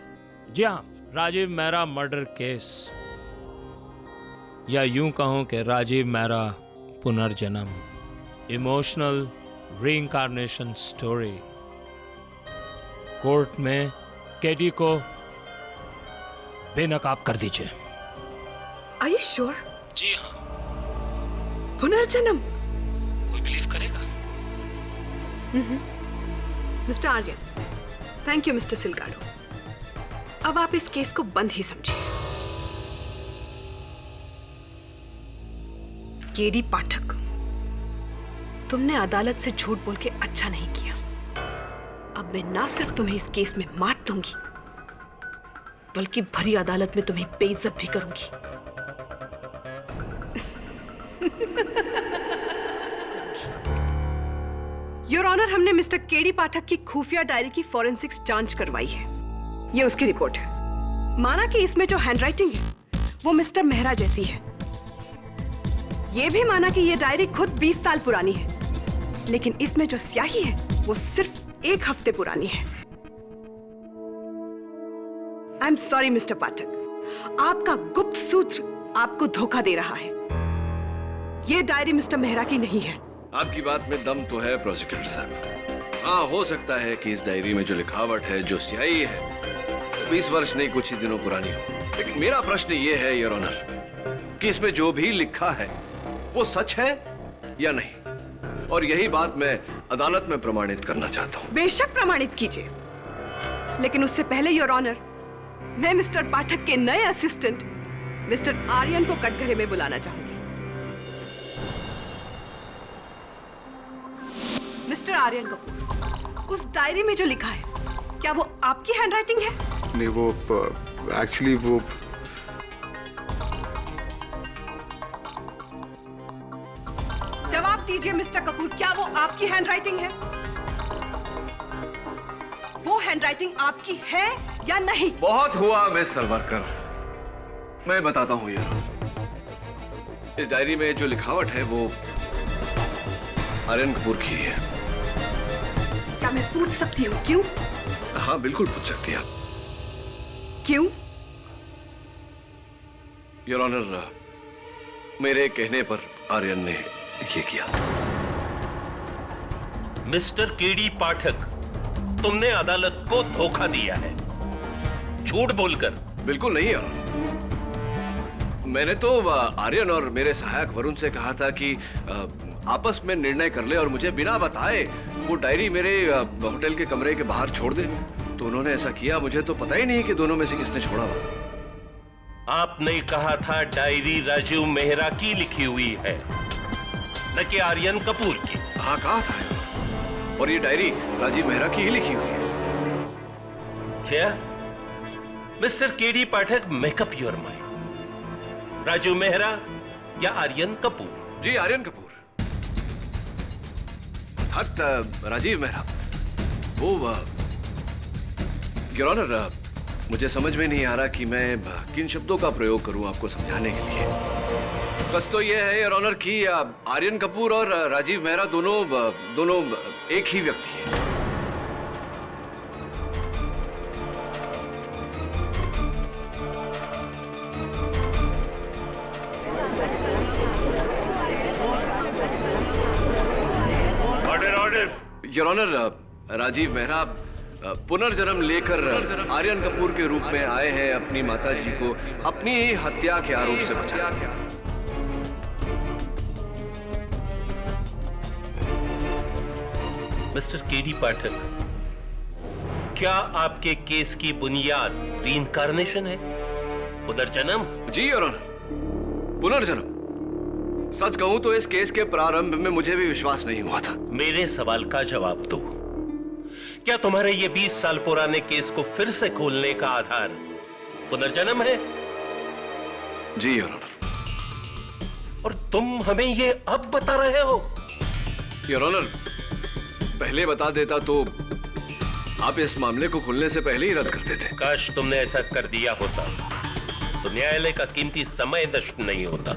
जी हाँ, राजीव मेहरा मर्डर केस, या यूं कहूं कि राजीव मेहरा पुनर्जन्म, इमोशनल रीइंकार्नेशन स्टोरी। कोर्ट में केडी को बेनकाब कर दीजिए। Are you sure? जी हाँ। पुनर्जन्म? कोई बिलीव करेगा? Mister Aryan, thank you mister Silgado. अब आप इस केस को बंद ही समझिए। केडी पाठक, तुमने अदालत से झूठ बोल के अच्छा नहीं किया। अब मैं ना सिर्फ तुम्हें इस केस में मात दूंगी, बल्कि भरी अदालत में तुम्हें बेइज्जत भी करूंगी। योर ऑनर, हमने मिस्टर केडी पाठक की खुफिया डायरी की फॉरेंसिक्स जांच करवाई है। ये उसकी रिपोर्ट है। माना कि इसमें जो हैंडराइटिंग है वो मिस्टर मेहरा जैसी है। ये भी माना कि ये डायरी खुद 20 साल पुरानी है, लेकिन इसमें जो स्याही है वो सिर्फ 1 हफ्ते पुरानी है। आई एम सॉरी मिस्टर पाठक, आपका गुप्त सूत्र आपको धोखा दे रहा है। ये डायरी मिस्टर मेहरा की नहीं है। आपकी बात में दम तो है प्रोसिक्यूटर साहब। हाँ, हो सकता है कि इस डायरी में जो लिखावट है, जो स्याही है, 20 वर्ष नहीं कुछ ही दिनों पुरानी हो। लेकिन मेरा प्रश्न ये है योर ऑनर कि इसमें जो भी लिखा है वो सच है या नहीं, और यही बात मैं अदालत में प्रमाणित करना चाहता हूँ। बेशक प्रमाणित कीजिए, लेकिन उससे पहले योर ऑनर, मैं मिस्टर पाठक के नए असिस्टेंट मिस्टर आर्यन को कटघरे में बुलाना चाहूंगी। मिस्टर आर्यन कपूर, उस डायरी में जो लिखा है, क्या वो आपकी हैंडराइटिंग है? नहीं, वो एक्चुअली वो जवाब दीजिए मिस्टर कपूर, क्या वो आपकी हैंडराइटिंग है? वो हैंडराइटिंग आपकी है या नहीं? बहुत हुआ मिस सलवारकर, मैं बताता हूँ यार। इस डायरी में जो लिखावट है वो आर्यन कपूर की है। क्या मैं पूछ सकती हूँ क्यों? हाँ, बिल्कुल पूछ सकती हैं आप। क्यों? योर ऑनर, मेरे कहने पर आर्यन ने ये किया। मिस्टर केडी पाठक, तुमने अदालत को धोखा दिया है, झूठ बोलकर। बिल्कुल नहीं यार, मैंने तो आर्यन और मेरे सहायक वरुण से कहा था कि आपस में निर्णय कर ले और मुझे बिना बताए वो डायरी मेरे होटल के कमरे के बाहर छोड़ दे। तो उन्होंने ऐसा किया। मुझे तो पता ही नहीं कि दोनों में से किसने छोड़ा हुआ। आपने कहा था डायरी राजीव मेहरा की लिखी हुई है, न कि आर्यन कपूर की। हाँ, कहा था, और ये डायरी राजीव मेहरा की ही लिखी हुई है। क्या Mister KD Pathak, make up your mind, Rajiv Mehra या आर्यन कपूर? जी, आर्यन कपूर। हत राजीव मेहरा। वो योर ऑनर, मुझे समझ में नहीं आ रहा कि मैं किन शब्दों का प्रयोग करूं आपको समझाने के लिए। सच तो यह है योर ऑनर कि आर्यन कपूर और राजीव मेहरा दोनों एक ही व्यक्ति हैं। Order order. Your honour, Rajiv Mehra पुनर्जन्म लेकर आर्यन कपूर के रूप में आए हैं अपनी माताजी को अपनी ही हत्या के आरोप से बचाने। मिस्टर केडी पाठक, क्या आपके केस की बुनियाद रीइंकार्नेशन है, पुनर्जन्म? जी योर ऑनर, पुनर्जन्म। सच कहूं तो इस केस के प्रारंभ में मुझे भी विश्वास नहीं हुआ था। मेरे सवाल का जवाब दो। क्या तुम्हारे ये 20 साल पुराने केस को फिर से खोलने का आधार पुनर्जन्म है? जी योर ऑनर। और तुम हमें ये अब बता रहे हो? योर ऑनर, पहले बता देता तो आप इस मामले को खुलने से पहले ही रद्द कर देते। काश तुमने ऐसा कर दिया होता तो न्यायालय का कीमती समय नष्ट नहीं होता।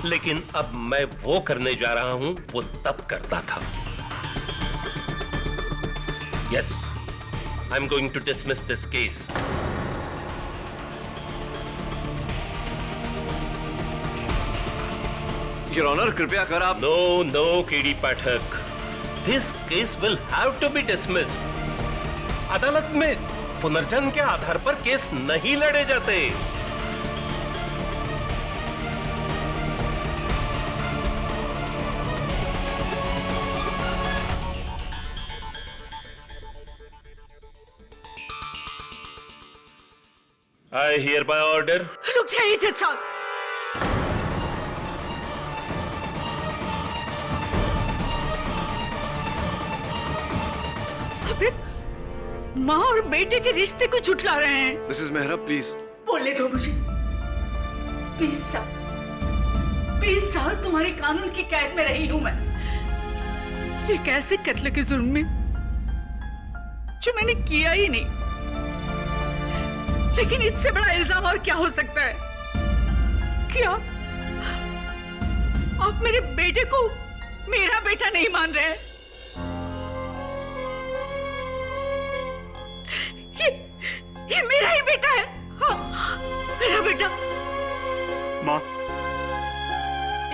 लेकिन अब मैं वो करने जा रहा हूं वो तब करता था। Yes, I'm going to dismiss this case. Your Honor, कृपया कर आप। No, KD Pathak. This case will have to be dismissed. अदालत में पुनर्जन्म के आधार पर केस नहीं लड़े जाते। I hereby order. रुक जाइए जज साहब। अबे माँ और बेटे के रिश्ते को झुठला रहे हैं। Mrs Mehra please. बोले दो मुझे। 20 साल तुम्हारे कानून की कैद में रही हूं मैं, एक ऐसे कत्ल के जुर्म में जो मैंने किया ही नहीं। लेकिन इससे बड़ा इल्जाम और क्या हो सकता है? क्या आप मेरे बेटे को मेरा बेटा नहीं मान रहे? ये मेरा ही बेटा है। हाँ, मेरा बेटा। माँ,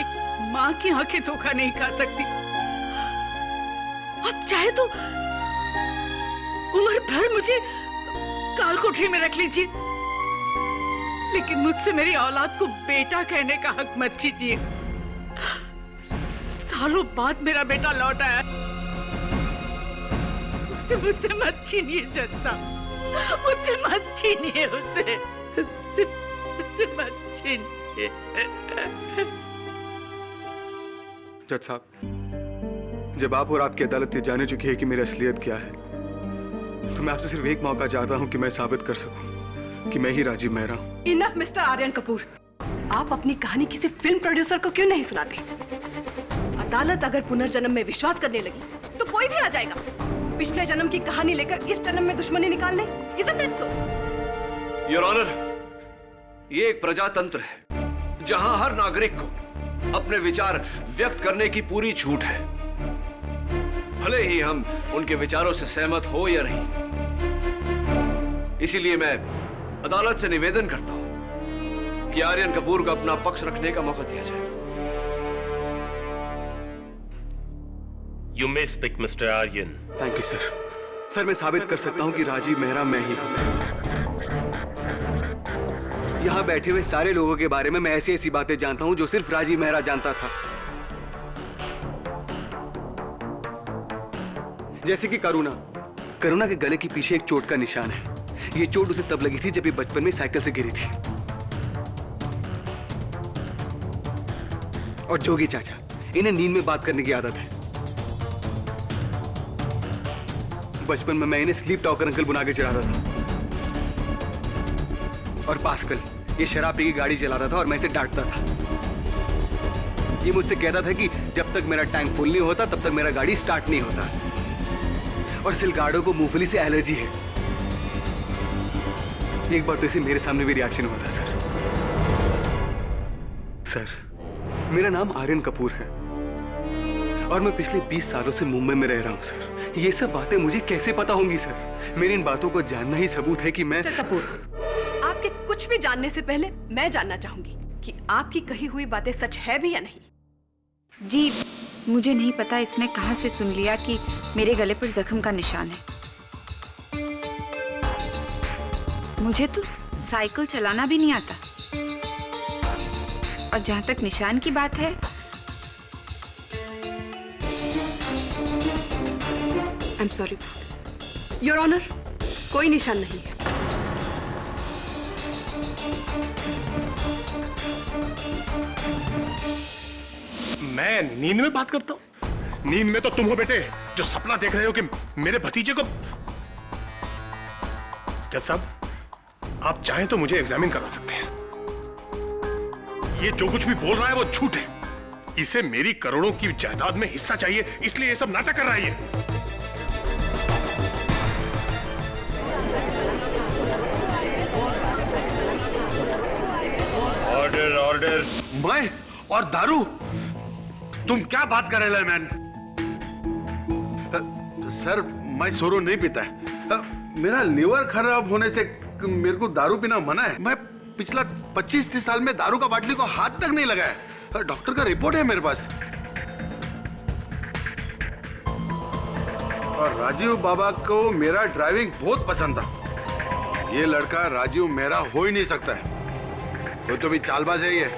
एक माँ की आंखें धोखा नहीं खा सकती। आप चाहे तो उम्र भर मुझे काल कोठरी में रख लीजिए, लेकिन मुझसे मेरी औलाद को बेटा कहने का हक मत छीनिए। सालों बाद मेरा बेटा लौट आया, मुझसे मत छीनिए जज साहब, मुझसे मत छीनिए मुझसे मत छीनिए। जज साहब, जब आप और आपकी अदालत ये जाने चुकी है कि मेरी असलियत क्या है, तो मैं आपसे सिर्फ एक मौका चाहता हूं कि मैं साबित कर सकूं कि मैं ही राजीव मेहरा हूं। इनफ मिस्टर आर्यन कपूर, आप अपनी कहानी किसी फिल्म प्रोड्यूसर को क्यों नहीं सुनाते? अदालत अगर पुनर्जन्म में विश्वास करने लगी तो कोई भी आ जाएगा पिछले जन्म की कहानी लेकर इस जन्म में दुश्मनी निकालने। Isn't that so? Your honour, ये एक प्रजातंत्र है जहां हर नागरिक को अपने विचार व्यक्त करने की पूरी छूट है, भले ही हम उनके विचारों से सहमत हो या नहीं। इसीलिए मैं अदालत से निवेदन करता हूं कि आर्यन कपूर को अपना पक्ष रखने का मौका दिया जाए। You may speak, Mr. Aryan. Thank you sir. Sir, मैं साबित कर सकता हूं कि राजीव मेहरा मैं ही हूं। यहां बैठे हुए सारे लोगों के बारे में मैं ऐसी ऐसी बातें जानता हूं जो सिर्फ राजीव मेहरा जानता था। जैसे कि करुणा के गले के पीछे एक चोट का निशान है। ये चोट उसे तब लगी थी जब ये बचपन में साइकिल से गिरी थी। और जोगी चाचा, इन्हें नींद में बात करने की आदत है। बचपन में मैं इन्हें स्लीप टॉकर अंकल बुला के चलाता था। और पास्कल, ये शराब पी के गाड़ी चलाता था और मैं इसे डांटता था। ये मुझसे कहता था कि जब तक मेरा टैंक फुल नहीं होता तब तक मेरा गाड़ी स्टार्ट नहीं होता। और सिलगाड़ों को मूंगफली से एलर्जी है। एक बार तो इसे मेरे सामने भी रिएक्शन हुआ था सर। मेरा नाम आर्यन कपूर है और मैं पिछले 20 सालों से मुंबई में रह रहा हूँ सर। ये सब बातें मुझे कैसे पता होंगी सर? मेरी इन बातों को जानना ही सबूत है कि मैं। मिस्टर कपूर, आपके कुछ भी जानने से पहले मैं जानना चाहूंगी कि आपकी कही हुई बातें सच है भी या नहीं। जी मुझे नहीं पता इसने कहाँ से सुन लिया कि मेरे गले पर जख्म का निशान है। मुझे तो साइकिल चलाना भी नहीं आता। और जहाँ तक निशान की बात है, I am sorry your honour, कोई निशान नहीं है। मैं नींद में बात करता हूँ? नींद में तो तुम हो बेटे, जो सपना देख रहे हो कि मेरे भतीजे को। जज साहब, आप चाहें तो मुझे एग्जामिन करा सकते हैं। ये जो कुछ भी बोल रहा है वो झूठ है। इसे मेरी करोड़ों की जायदाद में हिस्सा चाहिए, इसलिए ये सब नाटक कर रहा है ये। Order order. मैं और दारू? तुम क्या बात कर रहे हो मैन? सर मैं सोरो नहीं पीता है। मेरा लिवर खराब होने से मेरे को दारू पीना मना है। मैं पिछला 25-30 साल में दारू का बाटली को हाथ तक नहीं लगाया। डॉक्टर का रिपोर्ट है मेरे पास। और राजीव बाबा को मेरा ड्राइविंग बहुत पसंद था। ये लड़का राजीव मेरा हो ही नहीं सकता है। तो भी चालबाज है ये।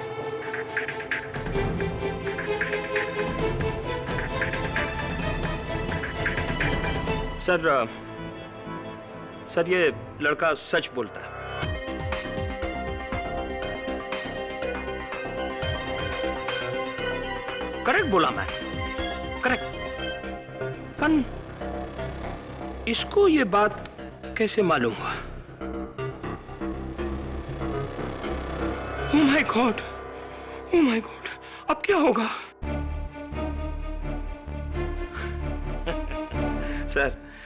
सर ये लड़का सच बोलता है। करेक्ट बोला मैं, करेक्ट। पर इसको ये बात कैसे मालूम हुआ? ओह my God, oh my God, अब क्या होगा?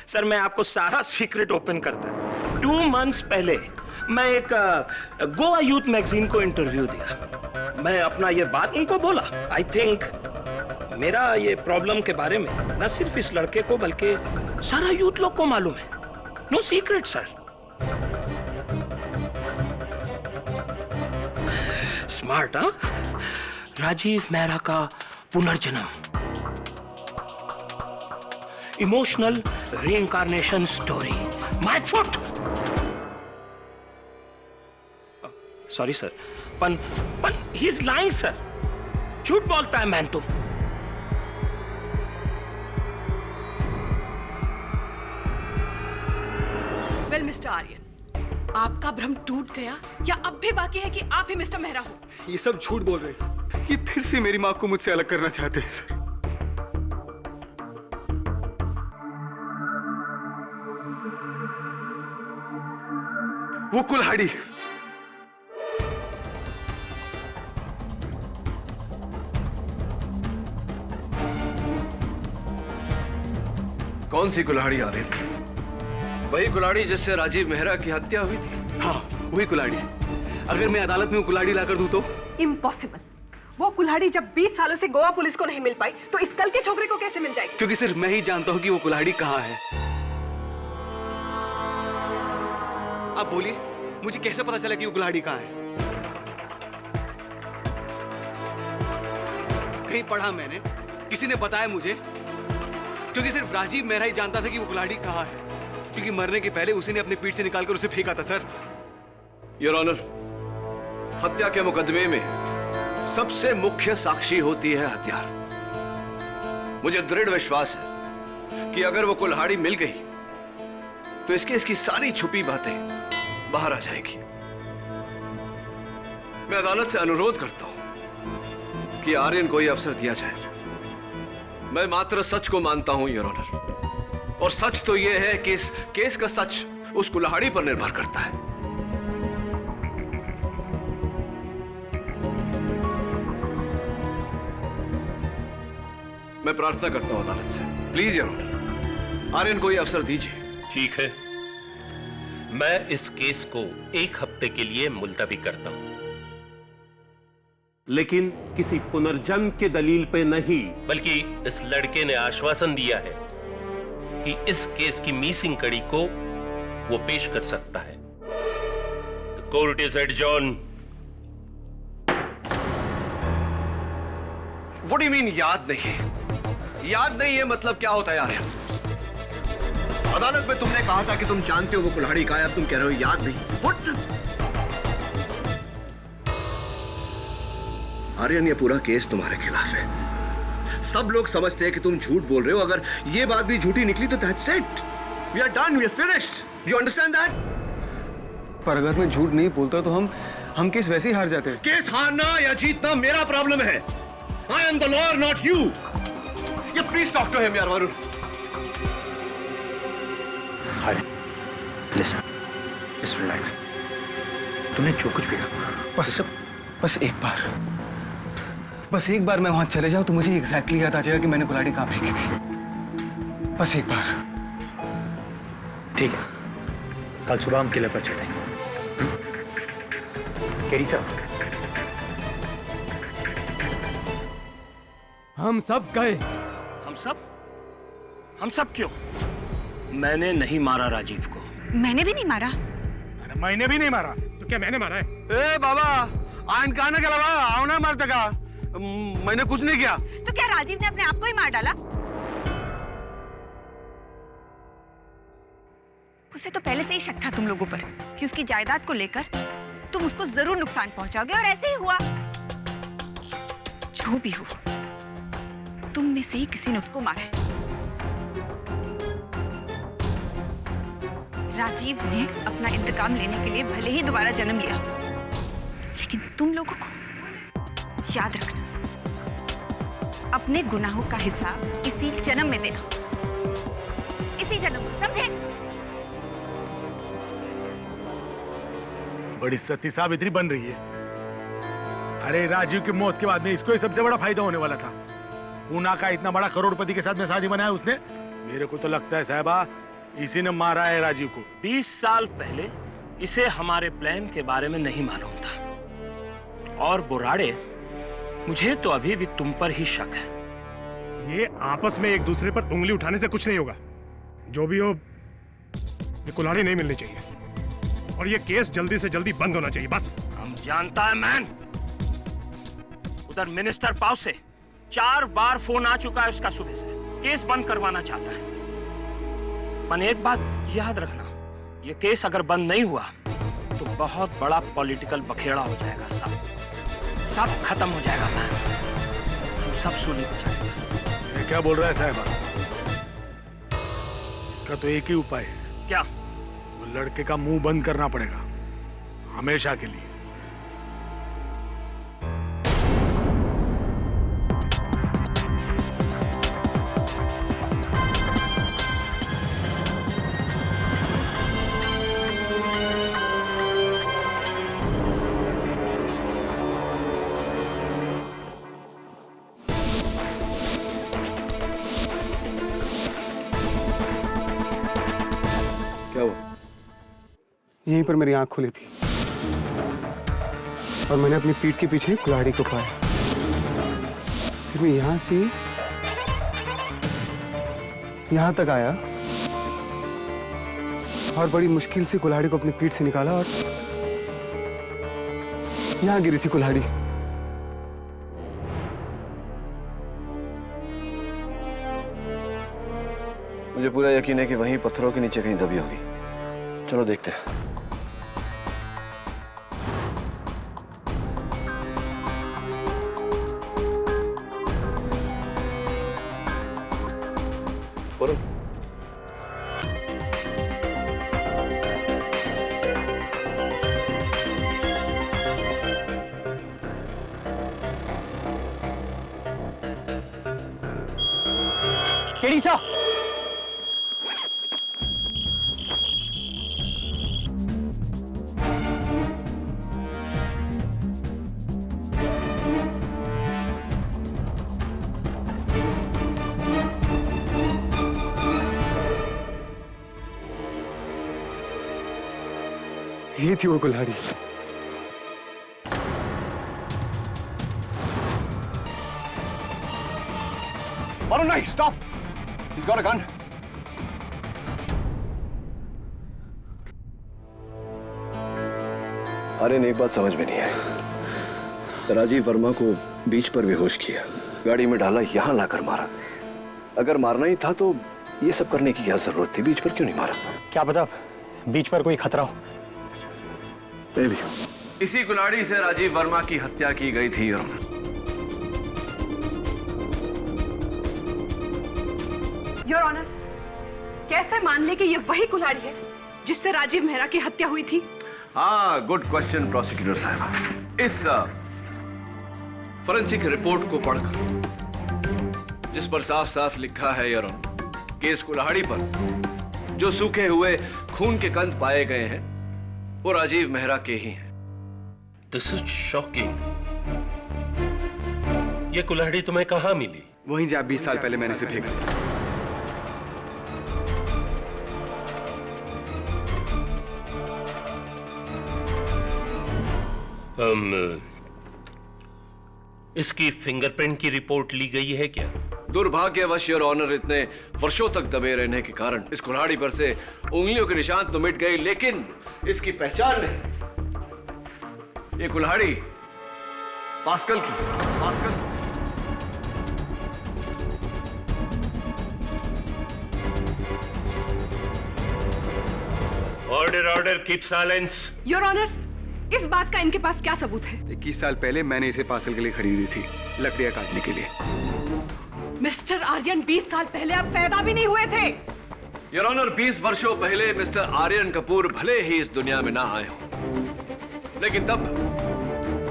सर मैं आपको सारा सीक्रेट ओपन करता हूं। 2 मंथ्स पहले मैं एक गोवा यूथ मैगजीन को इंटरव्यू दिया। मैं अपना ये बात उनको बोला। आई थिंक मेरा ये प्रॉब्लम के बारे में न सिर्फ इस लड़के को बल्कि सारा यूथ लोग को मालूम है। No secret sir. स्मार्ट, हाँ? राजीव मेहरा का पुनर्जन्म, emotional reincarnation story. My foot. Sorry sir. Pan he is lying sir. झूठ बोलता है मैन तुम। वेल मिस्टर आर्यन, आपका भ्रम टूट गया या अब भी बाकी है कि आप ही मिस्टर मेहरा हो? ये सब झूठ बोल रहे हैं। ये फिर से मेरी माँ को मुझसे अलग करना चाहते हैं सर। वो कुल्हाड़ी, कौन सी कुल्हाड़ी आ रही थी? वही कुल्हाड़ी जिससे राजीव मेहरा की हत्या हुई थी? हाँ वही कुल्हाड़ी। अगर मैं अदालत में वो कुल्हाड़ी लाकर दूं तो? इम्पॉसिबल। वो कुल्हाड़ी जब 20 सालों से गोवा पुलिस को नहीं मिल पाई तो इस कल के छोकरे को कैसे मिल जाएगी? क्योंकि सिर्फ मैं ही जानता हूं कि वो कुल्हाड़ी कहाँ है। आप बोलिए, मुझे कैसे पता चला कि वो कुल्हाड़ी कहाँ है? कहीं पढ़ा मैंने, किसी ने बताया मुझे, क्योंकि सिर्फ राजीव मेहरा ही जानता था कि वो कुल्हाड़ी कहाँ है, क्योंकि मरने के पहले उसी ने अपनी पीठ से निकालकर उसे फेंका था सर। योर ऑनर, हत्या के मुकदमे में सबसे मुख्य साक्षी होती है हथियार। मुझे दृढ़ विश्वास है कि अगर वो कुल्हाड़ी मिल गई तो इसकी सारी छुपी बातें बाहर आ जाएगी। मैं अदालत से अनुरोध करता हूं कि आर्यन को यह अवसर दिया जाए। मैं मात्र सच को मानता हूं योर ऑनर, और सच तो यह है कि इस केस का सच उस कुल्हाड़ी पर निर्भर करता है। मैं प्रार्थना करता हूं अदालत से, प्लीज योर ऑनर, आर्यन को यह अवसर दीजिए। ठीक है, मैं इस केस को 1 हफ्ते के लिए मुलतवी करता हूं। लेकिन किसी पुनर्जन्म के दलील पे नहीं, बल्कि इस लड़के ने आश्वासन दिया है कि इस केस की मिसिंग कड़ी को वो पेश कर सकता है। The court is adjourned. What do you mean याद नहीं? याद नहीं है मतलब क्या होता है यार? अदालत में तुमने कहा था कि तुम जानते हो वो कुल्हाड़ी का है, अब तुम कह रहे हो याद नहीं। What the? आर्यन, ये पूरा केस तुम्हारे खिलाफ है। सब लोग समझते हैं कि तुम झूठ बोल रहे हो। अगर ये बात भी झूठी निकली तो that's it. We are done. We are finished. You understand that? पर अगर मैं झूठ नहीं बोलता तो हम केस वैसे ही हार जाते हैं। केस हारना या जीतना मेरा प्रॉब्लम है। I am the lawyer, not you. You please talk to him, यार वरुण। हाय, listen, just relax. तूने जो कुछ भी कहा, बस एक बार मैं वहां चले जाऊं तो मुझे एग्जैक्टली याद आ जाएगा कि मैंने कुल्हाड़ी कहां फेंकी थी। बस एक बार। ठीक है, कल सुबह हम किले पर चढ़ेंगे। केडी साहब, हम सब गए। हम सब क्यों? मैंने नहीं मारा राजीव को। मैंने भी नहीं मारा। अरे मैंने भी नहीं मारा, तो क्या मैंने मारा है? ए बाबा, आयन कहने के अलावा आवना मारता का? मैंने कुछ नहीं किया। तो क्या राजीव ने अपने आप को ही मार डाला? उसे तो पहले से ही शक था तुम लोगों पर कि उसकी जायदाद को लेकर तुम उसको जरूर नुकसान पहुंचाओगे, और ऐसे ही हुआ। जो भी हो, तुम में से ही किसी ने उसको मारा है। राजीव ने अपना इंतकाम लेने के लिए भले ही दोबारा जन्म लिया, लेकिन तुम लोगों को याद रखना, अपने गुनाहों का हिसाब इसी जन्म में देना। इसी जन्म में, समझे? बड़ी सती सावित्री बन रही है। अरे राजीव की मौत के बाद में इसको ही सबसे बड़ा फायदा होने वाला था। पूना का इतना बड़ा करोड़पति के साथ में शादी बनाया उसने। मेरे को तो लगता है साहबा इसी ने मारा है राजीव को। 20 साल पहले इसे हमारे प्लान के बारे में नहीं मालूम था। और बुराड़े, मुझे तो अभी भी तुम पर ही शक है। ये आपस में एक दूसरे पर उंगली उठाने से कुछ नहीं होगा। जो भी हो, ये कुल्हाड़ी नहीं मिलनी चाहिए और ये केस जल्दी से जल्दी बंद होना चाहिए, बस। हम जानता है मैन। उधर मिनिस्टर पाउ से 4 बार फोन आ चुका है उसका सुबह से। केस बंद करवाना चाहता है। पर एक बात याद रखना, ये केस अगर बंद नहीं हुआ तो बहुत बड़ा पॉलिटिकल बखेड़ा हो जाएगा। सब खत्म हो जाएगा मैन। सब सूली पे चढ़ेगा। ये क्या बोल रहा है साहबा? इसका तो एक ही उपाय है। क्या? वो लड़के का मुंह बंद करना पड़ेगा, हमेशा के लिए। यहीं पर मेरी आंख खुली थी और मैंने अपनी पीठ के पीछे कुल्हाड़ी को पाया। फिर मैं यहां से यहां तक आया और बड़ी मुश्किल से कुल्हाड़ी को अपनी पीठ से निकाला और यहां गिरी थी कुल्हाड़ी। मुझे पूरा यकीन है कि वहीं पत्थरों के नीचे कहीं दबी होगी। चलो देखते हैं। बोलो। केडी साहब, ये थी वो कुल्हाड़ी। नहीं, stop! He's got a gun. Aryan, एक बात समझ में नहीं आई। राजीव वर्मा को बीच पर बेहोश किया, गाड़ी में डाला, यहां लाकर मारा। अगर मारना ही था तो ये सब करने की क्या जरूरत थी? बीच पर क्यों नहीं मारा? क्या पता बीच पर कोई खतरा हो। Maybe. इसी कुल्हाड़ी से राजीव वर्मा की हत्या की गई थी। योर ऑनर, कैसे मान ले कि ये वही कुल्हाड़ी है जिससे राजीव मेहरा की हत्या हुई थी? हाँ, गुड क्वेश्चन प्रोसिक्यूटर साहब। इस फोरेंसिक रिपोर्ट को पढ़कर, जिस पर साफ साफ लिखा है योर ऑनर, केस कुल्हाड़ी पर जो सूखे हुए खून के कंद पाए गए हैं वो राजीव मेहरा के ही हैं। This is shocking. ये कुल्हाड़ी तुम्हें कहां मिली? वहीं जहां 20 साल पहले मैंने इसे फेंका था। इसकी फिंगरप्रिंट की रिपोर्ट ली गई है क्या? दुर्भाग्यवश योर ऑनर, इतने वर्षों तक दबे रहने के कारण इस कुल्हाड़ी पर से उंगलियों के निशान तो मिट गए, लेकिन इसकी पहचान नहीं। ये कुल्हाड़ी पास्कल की। Pascal. Order, order, keep silence. Your honour, इस बात का इनके पास क्या सबूत है? 21 साल पहले मैंने इसे पार्सल के लिए खरीदी थी, लकड़ियां काटने के लिए। मिस्टर आर्यन 20 साल पहले आप पैदा भी नहीं हुए थे। योर ऑनर, 20 वर्षों पहले मिस्टर आर्यन कपूर भले ही इस दुनिया में ना आए हो, लेकिन तब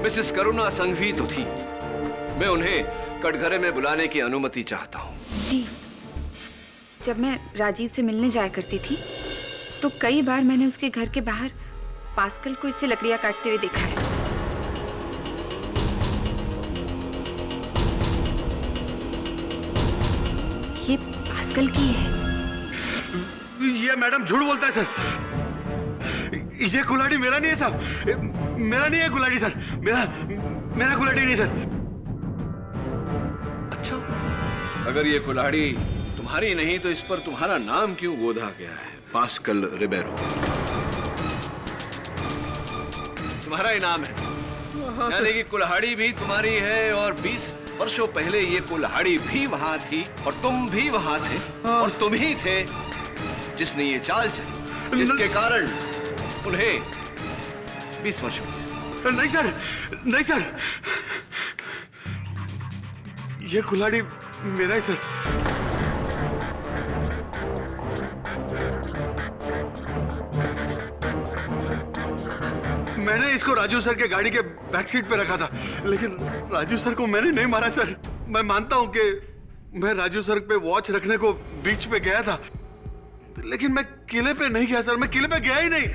मिसेस करुणा संघवी तो थी। मैं उन्हें कटघरे में बुलाने की अनुमति चाहता हूँ। जी, जब मैं राजीव से मिलने जाया करती थी तो कई बार मैंने उसके घर के बाहर पास्कल को इससे लकड़ियां काटते हुए देखा है। ये पास्कल की है। ये मैडम झूठ बोलता है सर। ये कुल्हाड़ी मेरा नहीं है साहब, मेरा नहीं है कुल्हाड़ी सर, मेरा कुल्हाड़ी नहीं सर। अच्छा, अगर ये कुल्हाड़ी तुम्हारी नहीं तो इस पर तुम्हारा नाम क्यों गोदा गया है? पास्कल रिबेरो तुम्हारा ही नाम है, यानी कि कुल्हाड़ी भी तुम्हारी है। और 20 वर्षों पहले ये कुल्हाड़ी भी वहां थी और तुम भी वहां थे, और तुम ही थे जिसने ये चाल चली जिसके कारण उन्हें 20 वर्षों की सजा। नहीं सर, नहीं सर, ये कुल्हाड़ी मेरा ही सर। मैंने इसको राजू सर के गाड़ी के बैक सीट पे रखा था, लेकिन राजू सर को मैंने नहीं मारा सर। मैं मानता हूं कि मैं राजू सर पे वॉच रखने को बीच पे गया था, लेकिन मैं किले पे नहीं गया सर। मैं किले पे गया ही नहीं।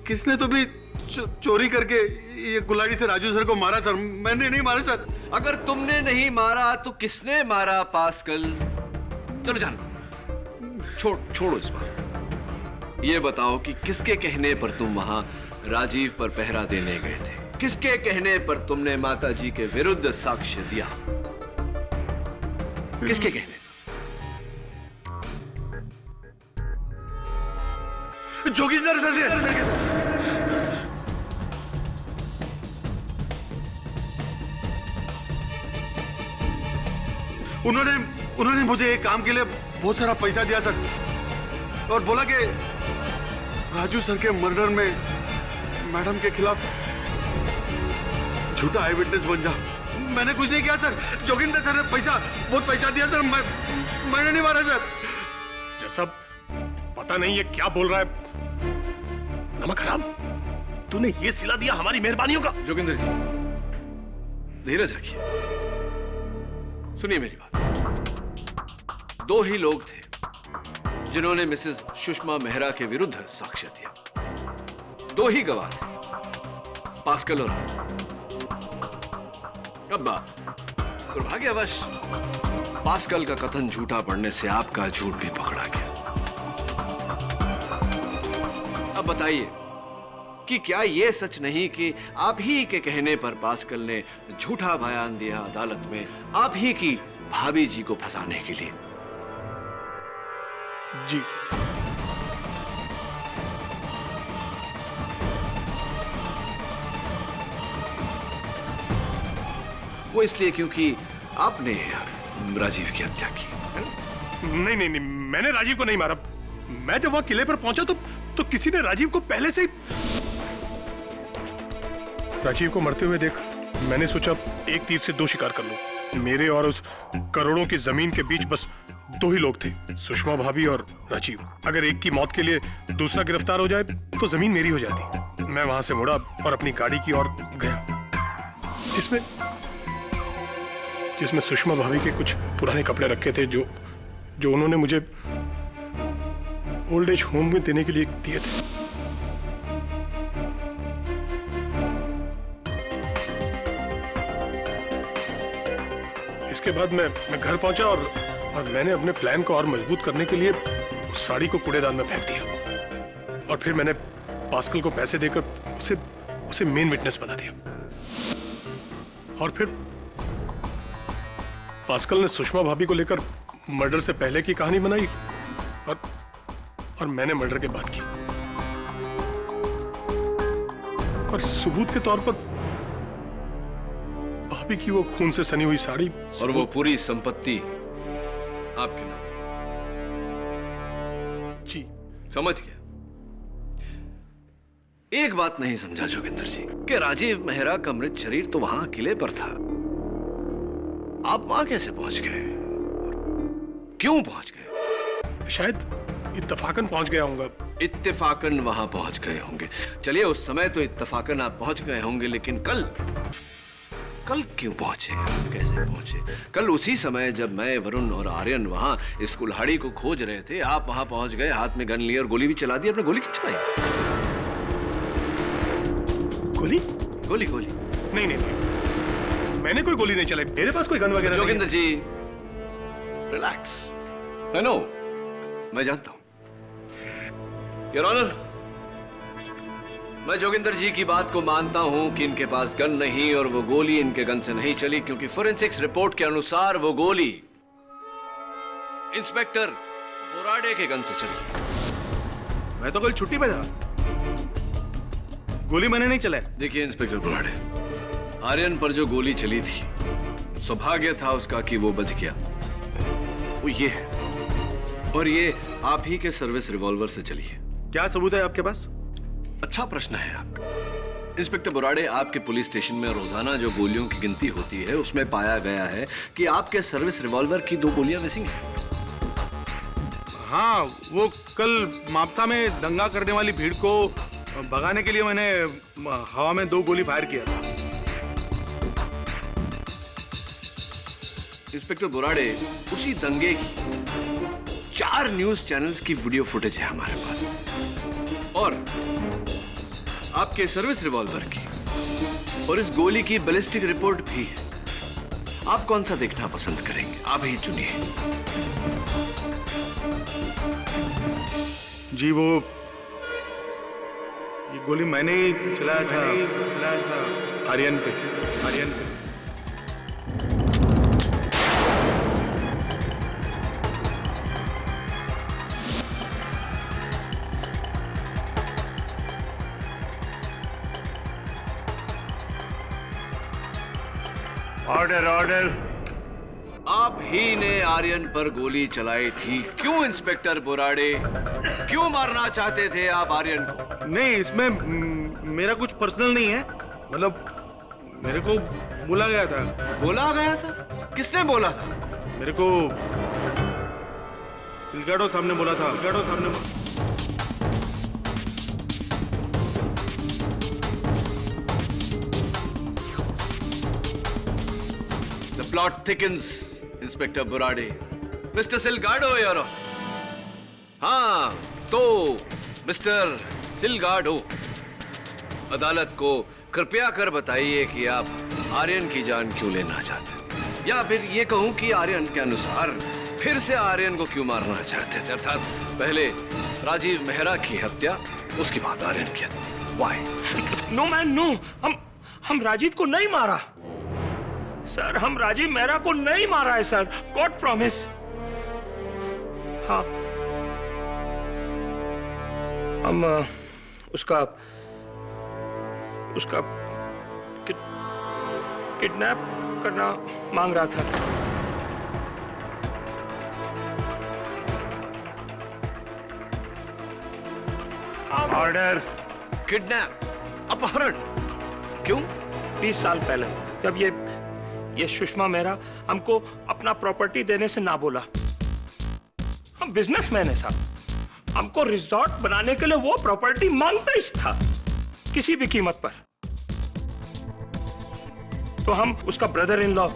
किसने तो भी चोरी करके ये कुल्हाड़ी से राजू सर को मारा सर। मैंने नहीं मारा सर। अगर तुमने नहीं मारा तो किसने मारा पास्कल? चलो जानो, छोड़ो इस बात। ये बताओ कि किसके कहने पर तुम वहां राजीव पर पहरा देने गए थे? किसके कहने पर तुमने माता जी के विरुद्ध साक्ष्य दिया? किसके कहने? जोगिंदर सर से। उन्होंने मुझे एक काम के लिए बहुत सारा पैसा दिया सर, और बोला कि राजू सर के मर्डर में मैडम के खिलाफ झूठा आई विटनेस बन जा। मैंने कुछ नहीं किया सर। जोगिंदर सर ने बहुत पैसा दिया सर। मैंने नहीं मारा सर। जैसा पता नहीं ये क्या बोल रहा है। नमक हराम, तूने ये सिला दिया हमारी मेहरबानियों का। जोगिंदर जी, धीरज रखिए, सुनिए मेरी बात। दो ही लोग थे जिन्होंने मिसेस सुषमा मेहरा के विरुद्ध साक्ष्य दिया। दो ही गवाह थे, पास्कल और अब दुर्भाग्यवश पास्कल का कथन झूठा पड़ने से आपका झूठ भी पकड़ा गया। अब बताइए, कि क्या ये सच नहीं कि आप ही के कहने पर पास्कल ने झूठा बयान दिया अदालत में, आप ही की भाभी जी को फंसाने के लिए? जी। वो इसलिए क्योंकि आपने राजीव की हत्या की। नहीं नहीं नहीं, मैंने राजीव को नहीं मारा। मैं जब वहां किले पर पहुंचा तो किसी ने राजीव को पहले से ही राजीव को मरते हुए देख मैंने सोचा एक तीर से दो शिकार कर लूं। मेरे और उस करोड़ों की जमीन के बीच बस दो ही लोग थे, सुषमा भाभी और राजीव। अगर एक की मौत के लिए दूसरा गिरफ्तार हो जाए तो जमीन मेरी हो जाती। मैं वहां से मुड़ा और अपनी गाड़ी की ओर गया जिसमें सुषमा भाभी के कुछ पुराने कपड़े रखे थे जो उन्होंने मुझे ओल्ड एज होम में देने के लिए दिए थे। इसके बाद मैं घर पहुंचा और मैंने अपने प्लान को और मजबूत करने के लिए उस साड़ी को कूड़ेदान में फेंक दिया और फिर मैंने पास्कल को पैसे देकर उसे मेन विटनेस बना दिया। और फिर पास्कल ने सुषमा भाभी को लेकर मर्डर से पहले की कहानी बनाई और मैंने मर्डर के बाद की। और सबूत के तौर पर भाभी की वो खून से सनी हुई साड़ी और वो पूरी संपत्ति आपके नाम। जी समझ गया। एक बात नहीं समझा जोगिंदर जी कि राजीव मेहरा का मृत शरीर तो वहां किले पर था, आप वहां कैसे पहुंच गए? क्यों पहुंच गए? शायद इत्तेफाकन पहुंच गया होऊंगा। इत्तेफाकन वहां पहुंच गए होंगे। चलिए उस समय तो इत्तेफाकन आप पहुंच गए होंगे, लेकिन कल क्यों पहुंचे? कैसे पहुंचे? कल उसी समय जब मैं, वरुण और आर्यन वहां इस कुल्हाड़ी को खोज रहे थे, आप वहां पहुंच गए, हाथ में गन लिए और गोली भी चला दी। आपने गोली क्यों चलाई? गोली? नहीं, मैंने कोई गोली नहीं चलाई। मेरे पास कोई गन वगैरह नहीं। जोगिंदर जी रिलैक्स। नो, मैं जानता हूं योर ऑनर, मैं जोगिंदर जी की बात को मानता हूं कि इनके पास गन नहीं और वो गोली इनके गन से नहीं चली, क्योंकि फोरेंसिक्स रिपोर्ट के अनुसार वो गोली इंस्पेक्टर बोराडे के गन से चली। मैं तो कल छुट्टी पे था, गोली मैंने नहीं चलाई। देखिए इंस्पेक्टर बोराडे, आर्यन पर जो गोली चली थी, सौभाग्य था उसका कि वो बच गया। वो ये है, और ये आप ही के सर्विस रिवॉल्वर से चली है। क्या सबूत है आपके पास? अच्छा प्रश्न है आपका। इंस्पेक्टर बोराडे, आपके पुलिस स्टेशन में रोजाना जो गोलियों की गिनती होती है उसमें पाया गया है कि आपके सर्विस रिवॉल्वर की 2 गोलियां मिसिंग हैं। हाँ, वो कल मापसा में दंगा करने वाली भीड़ को भगाने के लिए मैंने हवा में 2 गोली फायर किया था। इंस्पेक्टर बोराडे, उसी दंगे की 4 न्यूज चैनल्स की वीडियो फुटेज है हमारे पास, और आपके सर्विस रिवॉल्वर की और इस गोली की बैलिस्टिक रिपोर्ट भी है। आप कौन सा देखना पसंद करेंगे? आप ही चुनिए। जी, ये गोली मैंने ही चलाया था आर्यन पे। ऑर्डर। आप ही ने आर्यन पर गोली चलाई थी। क्यों इंस्पेक्टर बोराडे? क्यों मारना चाहते थे आप आर्यन को? नहीं, इसमें मेरा कुछ पर्सनल नहीं है। मतलब मेरे को बोला गया था। बोला गया था? किसने बोला था? मेरे को सिलगाडो साहब ने बोला था। The plot thickens, inspector Borade. Mister Silgado यारो। हाँ, तो मिस्टर सिलगाडो, अदालत को कृपया कर बताइए कि आप आर्यन की जान क्यों लेना चाहते थे, या फिर ये कहूं कि आर्यन के अनुसार फिर से आर्यन को क्यों मारना चाहते थे। अर्थात पहले राजीव मेहरा की हत्या उसके बाद आर्यन की हत्या। Why? नो मैन नो, हम राजीव को नहीं मारा सर, हम राजीव मेहरा को नहीं मारा है सर, गॉड प्रॉमिस। हाँ, हम उसका किडनैप करना मांग रहा था। ऑर्डर। किडनैप, अपहरण, क्यों? 20 साल पहले जब ये सुषमा मेहरा हमको अपना प्रॉपर्टी देने से ना बोला। हम बिजनेसमैन है साहब, हमको रिजॉर्ट बनाने के लिए वो प्रॉपर्टी मांगता ही था किसी भी कीमत पर। तो हम उसका ब्रदर इन लॉ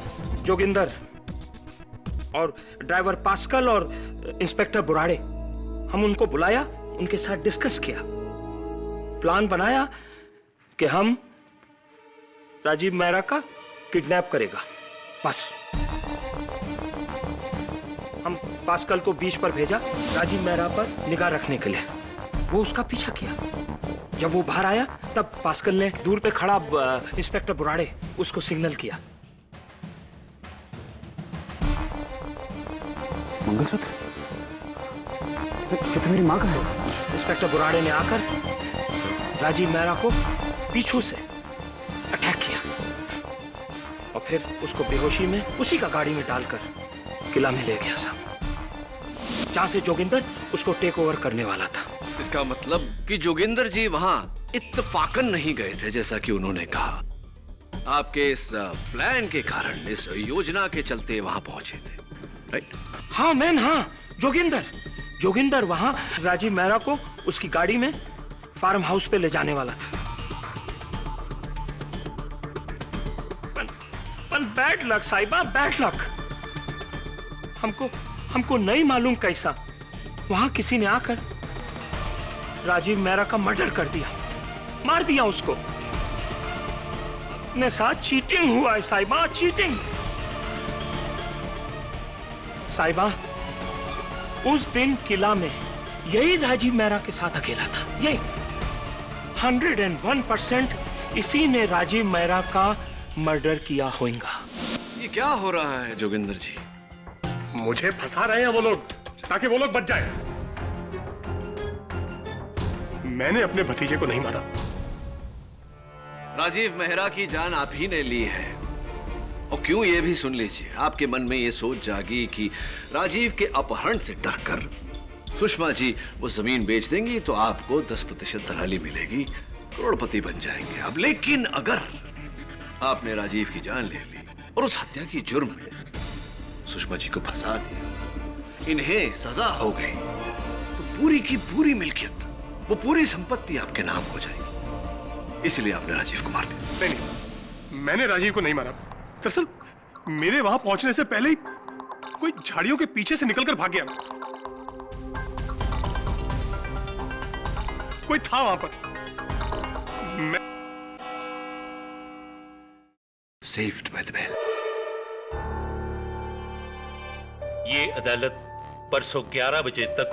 जोगिंदर और ड्राइवर पास्कल और इंस्पेक्टर बुराड़े, हम उनको बुलाया, उनके साथ डिस्कस किया, प्लान बनाया कि हम राजीव मेहरा का किडनैप करेगा। बस हम पास्कल को बीच पर भेजा राजीव मेहरा पर निगाह रखने के लिए। वो उसका पीछा किया। जब वो बाहर आया तब पास्कल ने दूर पे खड़ा इंस्पेक्टर बुराड़े उसको सिग्नल किया। मंगलसूत्र? ये तो मेरी माँ का है। इंस्पेक्टर बुराड़े ने आकर राजीव मेहरा को पीछू से अटैक किया और फिर उसको बेहोशी में उसी का गाड़ी में डालकर किला में ले गया साहब, जहां से जोगिंदर उसको टेक ओवर करने वाला था। इसका मतलब कि जोगिंदर जी वहां इत्तेफाकन नहीं गए थे जैसा कि उन्होंने कहा। आपके इस प्लान के कारण, इस योजना के चलते वहां पहुंचे थे, राइट? हाँ मैन, हाँ। जोगिंदर वहां राजीव मेहरा को उसकी गाड़ी में फार्म हाउस पे ले जाने वाला था। पर बैड लक साहिबा, बैड लक। हमको नहीं मालूम कैसा वहां किसी ने आकर राजीव मेहरा का मर्डर कर दिया, मार दिया उसको। अपने साथ चीटिंग हुआ है साहिबा, चीटिंग। साहिबा, उस दिन किला में यही राजीव मेहरा के साथ अकेला था। ये 101% इसी ने राजीव मेहरा का मर्डर किया होगा। ये क्या हो रहा है जोगिंदर जी? मुझे फंसा रहे हैं वो लोग ताकि वो लोग बच जाए। मैंने अपने भतीजे को नहीं मारा। राजीव मेहरा की जान आप ही ने ली है। और क्यों, ये भी सुन लीजिए। आपके मन में ये सोच जागी कि राजीव के अपहरण से डरकर सुषमा जी वो जमीन बेच देंगी तो आपको 10% दलाली मिलेगी, करोड़पति बन जाएंगे। अब लेकिन अगर आपने राजीव की जान ले ली और उस हत्या की जुर्म में सुषमा जी को फंसा दिया, इन्हें सजा हो गई, तो पूरी की पूरी मिल्कियत, वो पूरी संपत्ति आपके नाम हो जाएगी। इसलिए आपने राजीव को मार दिया। नहीं, मैंने राजीव को नहीं मारा। दरअसल मेरे वहां पहुंचने से पहले ही कोई झाड़ियों के पीछे से निकलकर भाग गया। कोई था वहां पर। Saved by the bell. ये अदालत परसों 11 बजे तक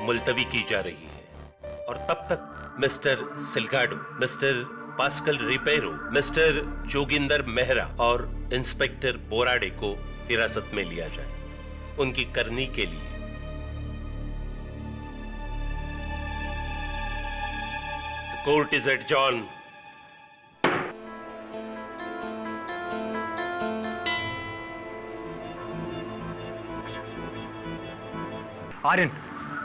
मुलतवी की जा रही है और तब तक mister Silgado, mister Pascal Ribeiro, mister Joginder Mehra और इंस्पेक्टर बोराडे को हिरासत में लिया जाए उनकी करनी के लिए। The court is adjourned. Aryan,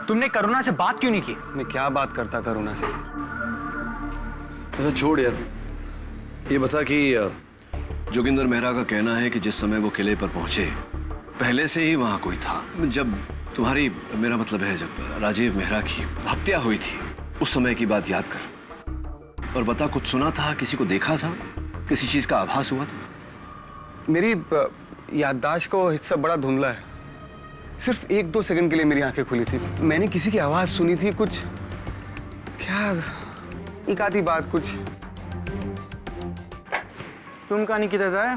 तुमने करुणा से बात क्यों नहीं की? मैं क्या बात करता करुणा से? ऐसा छोड़ यार, ये बता कि जोगिंदर मेहरा का कहना है कि जिस समय वो किले पर पहुंचे पहले से ही वहां कोई था। जब तुम्हारी, मेरा मतलब है जब राजीव मेहरा की हत्या हुई थी उस समय की बात याद कर और बता, कुछ सुना था, किसी को देखा था, किसी चीज का आभास हुआ था? मेरी याददाश्त का हिस्सा बड़ा धुंधला है। सिर्फ 1-2 सेकंड के लिए मेरी आंखें खुली थी। मैंने किसी की आवाज सुनी थी, कुछ क्या, एक आधी बात कुछ। तुम कहानी किधर जाए?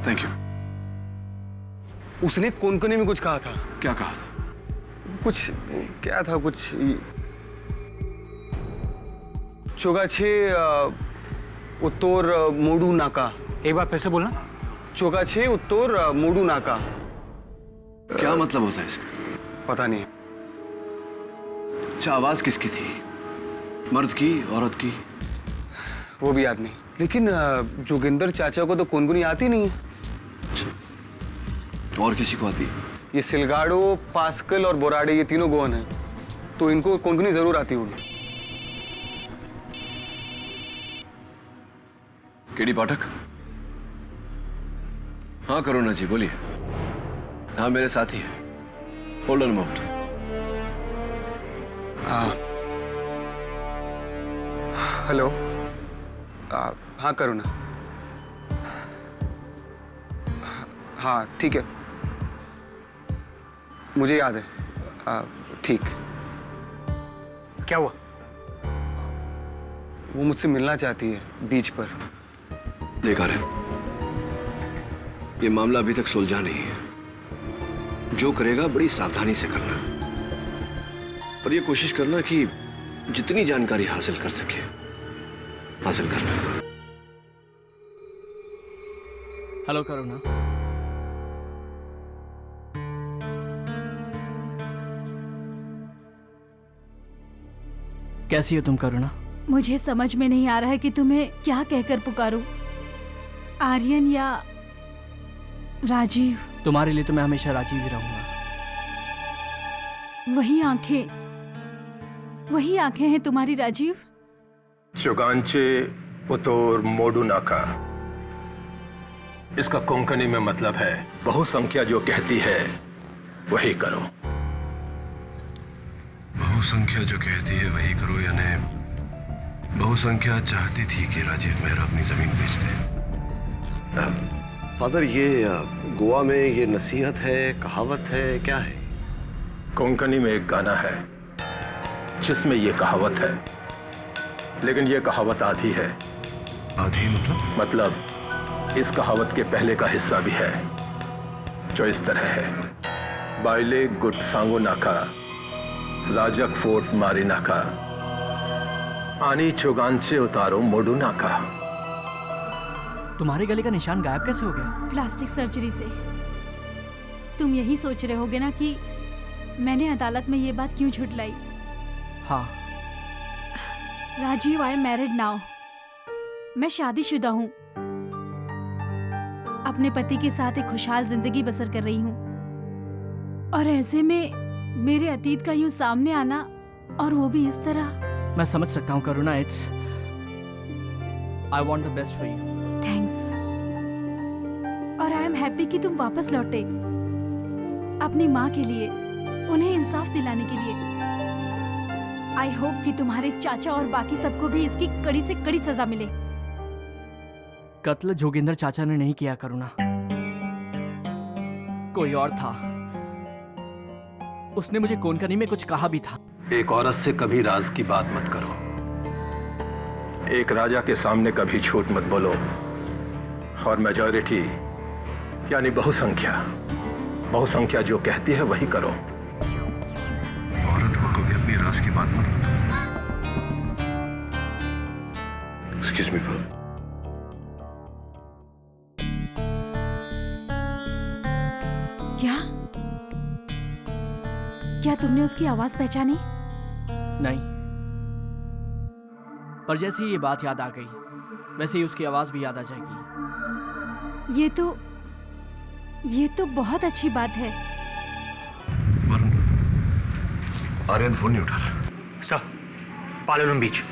Thank you. उसने कोने में कुछ कहा था। क्या कहा था? कुछ क्या था, कुछ चोगाछे उत्तर मोडू नाका। एक बार फिर से बोलना। चोगाछे उत्तर मोडू नाका। क्या मतलब होता है इसका? पता नहीं। अच्छा, आवाज किसकी थी? मर्द की, औरत की? वो भी याद नहीं, लेकिन जोगिंदर चाचा को तो कोनगुनी आती नहीं है। और किसी को आती? ये सिलगाड़ो, पास्कल और बोराडे, ये तीनों गोवन हैं, तो इनको कोनगुनी जरूर आती होगी। केडी पाठक? हाँ करुणा जी बोलिए। हाँ मेरे साथी है। Hold on moment. हेलो। हाँ करुणा। हाँ ठीक है, मुझे याद है। ठीक। क्या हुआ? वो मुझसे मिलना चाहती है बीच पर। देखा रहे, ये मामला अभी तक सुलझा नहीं है। जो करेगा बड़ी सावधानी से करना, पर ये कोशिश करना कि जितनी जानकारी हासिल कर सके हासिल करना। हेलो करुणा। कैसी हो तुम करुणा? मुझे समझ में नहीं आ रहा है कि तुम्हें क्या कहकर पुकारूं, आर्यन या राजीव। तुम्हारे लिए तो मैं हमेशा राजीव ही रहूंगा। वही आंखें हैं तुम्हारी राजीव। चुगांचे उतोर मोडू नाका, इसका कोंकणी में मतलब है बहुसंख्या जो कहती है वही करो। बहुसंख्या जो कहती है वही करो, यानी बहुसंख्या चाहती थी कि राजीव मेहरा अपनी जमीन बेच दे। फादर, ये गोवा में ये नसीहत है, कहावत है, क्या है? कोंकणी में एक गाना है जिसमें ये कहावत है, लेकिन ये कहावत आधी है। आधी मतलब इस कहावत के पहले का हिस्सा भी है, जो इस तरह है। बाइले गुट सांगो नाका, राजक फोर्ट मारी नाका, आनी चुगांचे उतारो मोडू नाका। तुम्हारे गले का निशान गायब कैसे हो गया? प्लास्टिक सर्जरी से। तुम यही सोच रहे होगे ना कि मैंने अदालत में ये बात क्यों झुठलाई। हाँ। Rajiv, I am married now. मैं शादीशुदा हूँ, अपने पति के साथ एक खुशहाल जिंदगी बसर कर रही हूँ, और ऐसे में मेरे अतीत का यूं सामने आना, और वो भी इस तरह। मैं समझ सकता हूँ Karuna. It's I want the best for you. Thanks. और आई एम हैप्पी कि तुम वापस लौटे, अपनी माँ के लिए, उन्हें इंसाफ दिलाने के लिए। आई होप कि तुम्हारे चाचा और बाकी सबको भी इसकी कड़ी से कड़ी सजा मिले। कत्ल जोगिंदर चाचा ने नहीं किया करुणा, कोई और था। उसने मुझे कोनकनी में कुछ कहा भी था। एक औरत से कभी राज की बात मत करो, एक राजा के सामने कभी झूठ मत बोलो, और मेजॉरिटी यानी बहुसंख्या जो कहती है वही करो। औरत को कभी अपनी राज की बात मत बताओ। Excuse me father. क्या तुमने उसकी आवाज पहचानी? नहीं, पर जैसे ही ये बात याद आ गई, वैसे ही उसकी आवाज भी याद आ जाएगी। ये तो बहुत अच्छी बात है। आर्यन फोन नहीं उठा रहा। सर, पालोलम बीच।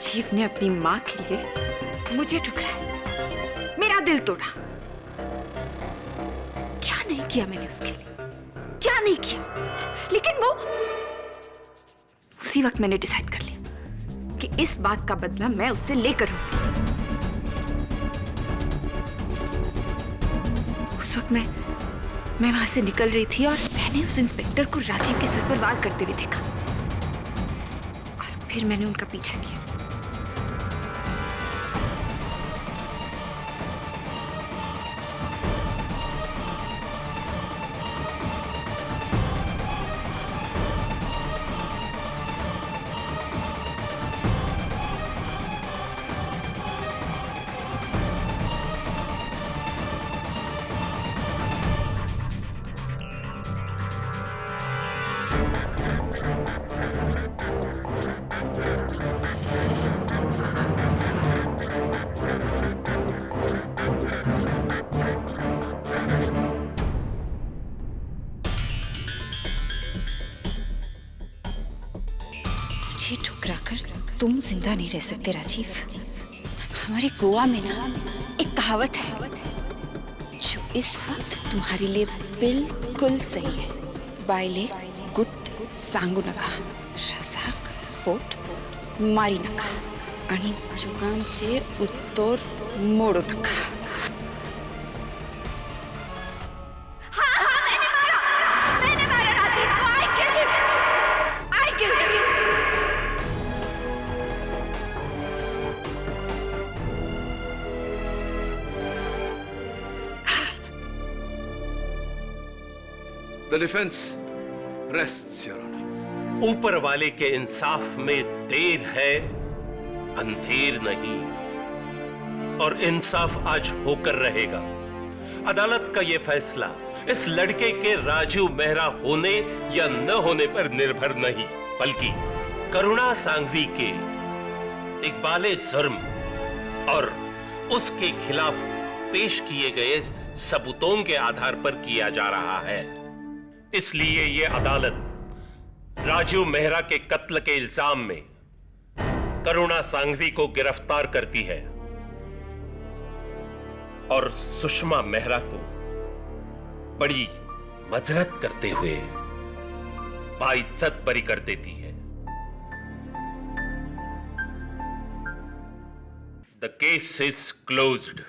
राजीव ने अपनी माँ के लिए मुझे ठुकराया, मेरा दिल तोड़ा। क्या नहीं किया मैंने उसके लिए, क्या नहीं किया। लेकिन वो उसी वक्त मैंने डिसाइड कर लिया कि इस बात का बदला मैं उससे लेकर हूं। उस वक्त मैं वहां से निकल रही थी और मैंने उस इंस्पेक्टर को राजीव के सर पर वार करते हुए देखा और फिर मैंने उनका पीछा किया। मुझे ठुकराकर तुम जिंदा नहीं रह सकते राजीव। हमारे गोवा में ना एक कहावत है जो इस वक्त तुम्हारे लिए बिल्कुल सही है। बायले गुट सांगू नका रजाक फोट मारी नका आणि जुगामचे उत्तर मोडू नका। The defense rests, Your Honor. ऊपर वाले के इंसाफ में देर है, अंधेर नहीं, और इंसाफ आज होकर रहेगा। अदालत का यह फैसला इस लड़के के राजू मेहरा होने या न होने पर निर्भर नहीं, बल्कि करुणा सांघवी के इकबाले जुर्म और उसके खिलाफ पेश किए गए सबूतों के आधार पर किया जा रहा है। इसलिए यह अदालत राजू मेहरा के कत्ल के इल्जाम में करुणा सांघवी को गिरफ्तार करती है और सुषमा मेहरा को बड़ी मजरत करते हुए बाइज्जत बरी कर देती है। The case is closed.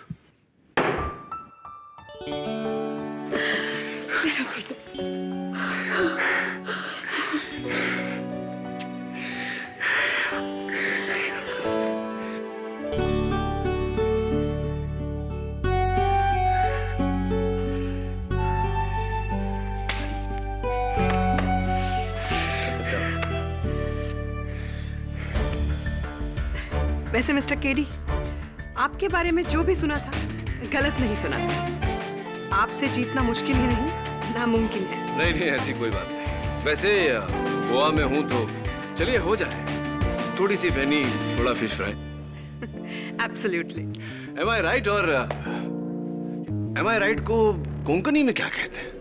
वैसे मिस्टर केडी, आपके बारे में जो भी सुना था गलत नहीं सुना था। आपसे जीतना मुश्किल ही नहीं, नामुमकिन है। नहीं ऐसी कोई बात नहीं। वैसे गोवा में हूं तो चलिए हो जाए, थोड़ी सी बेनी, थोड़ा फिश फ्राई। एब्सोल्युटली। एम आई राइट? और एम आई राइट को कोंकणी में क्या कहते हैं?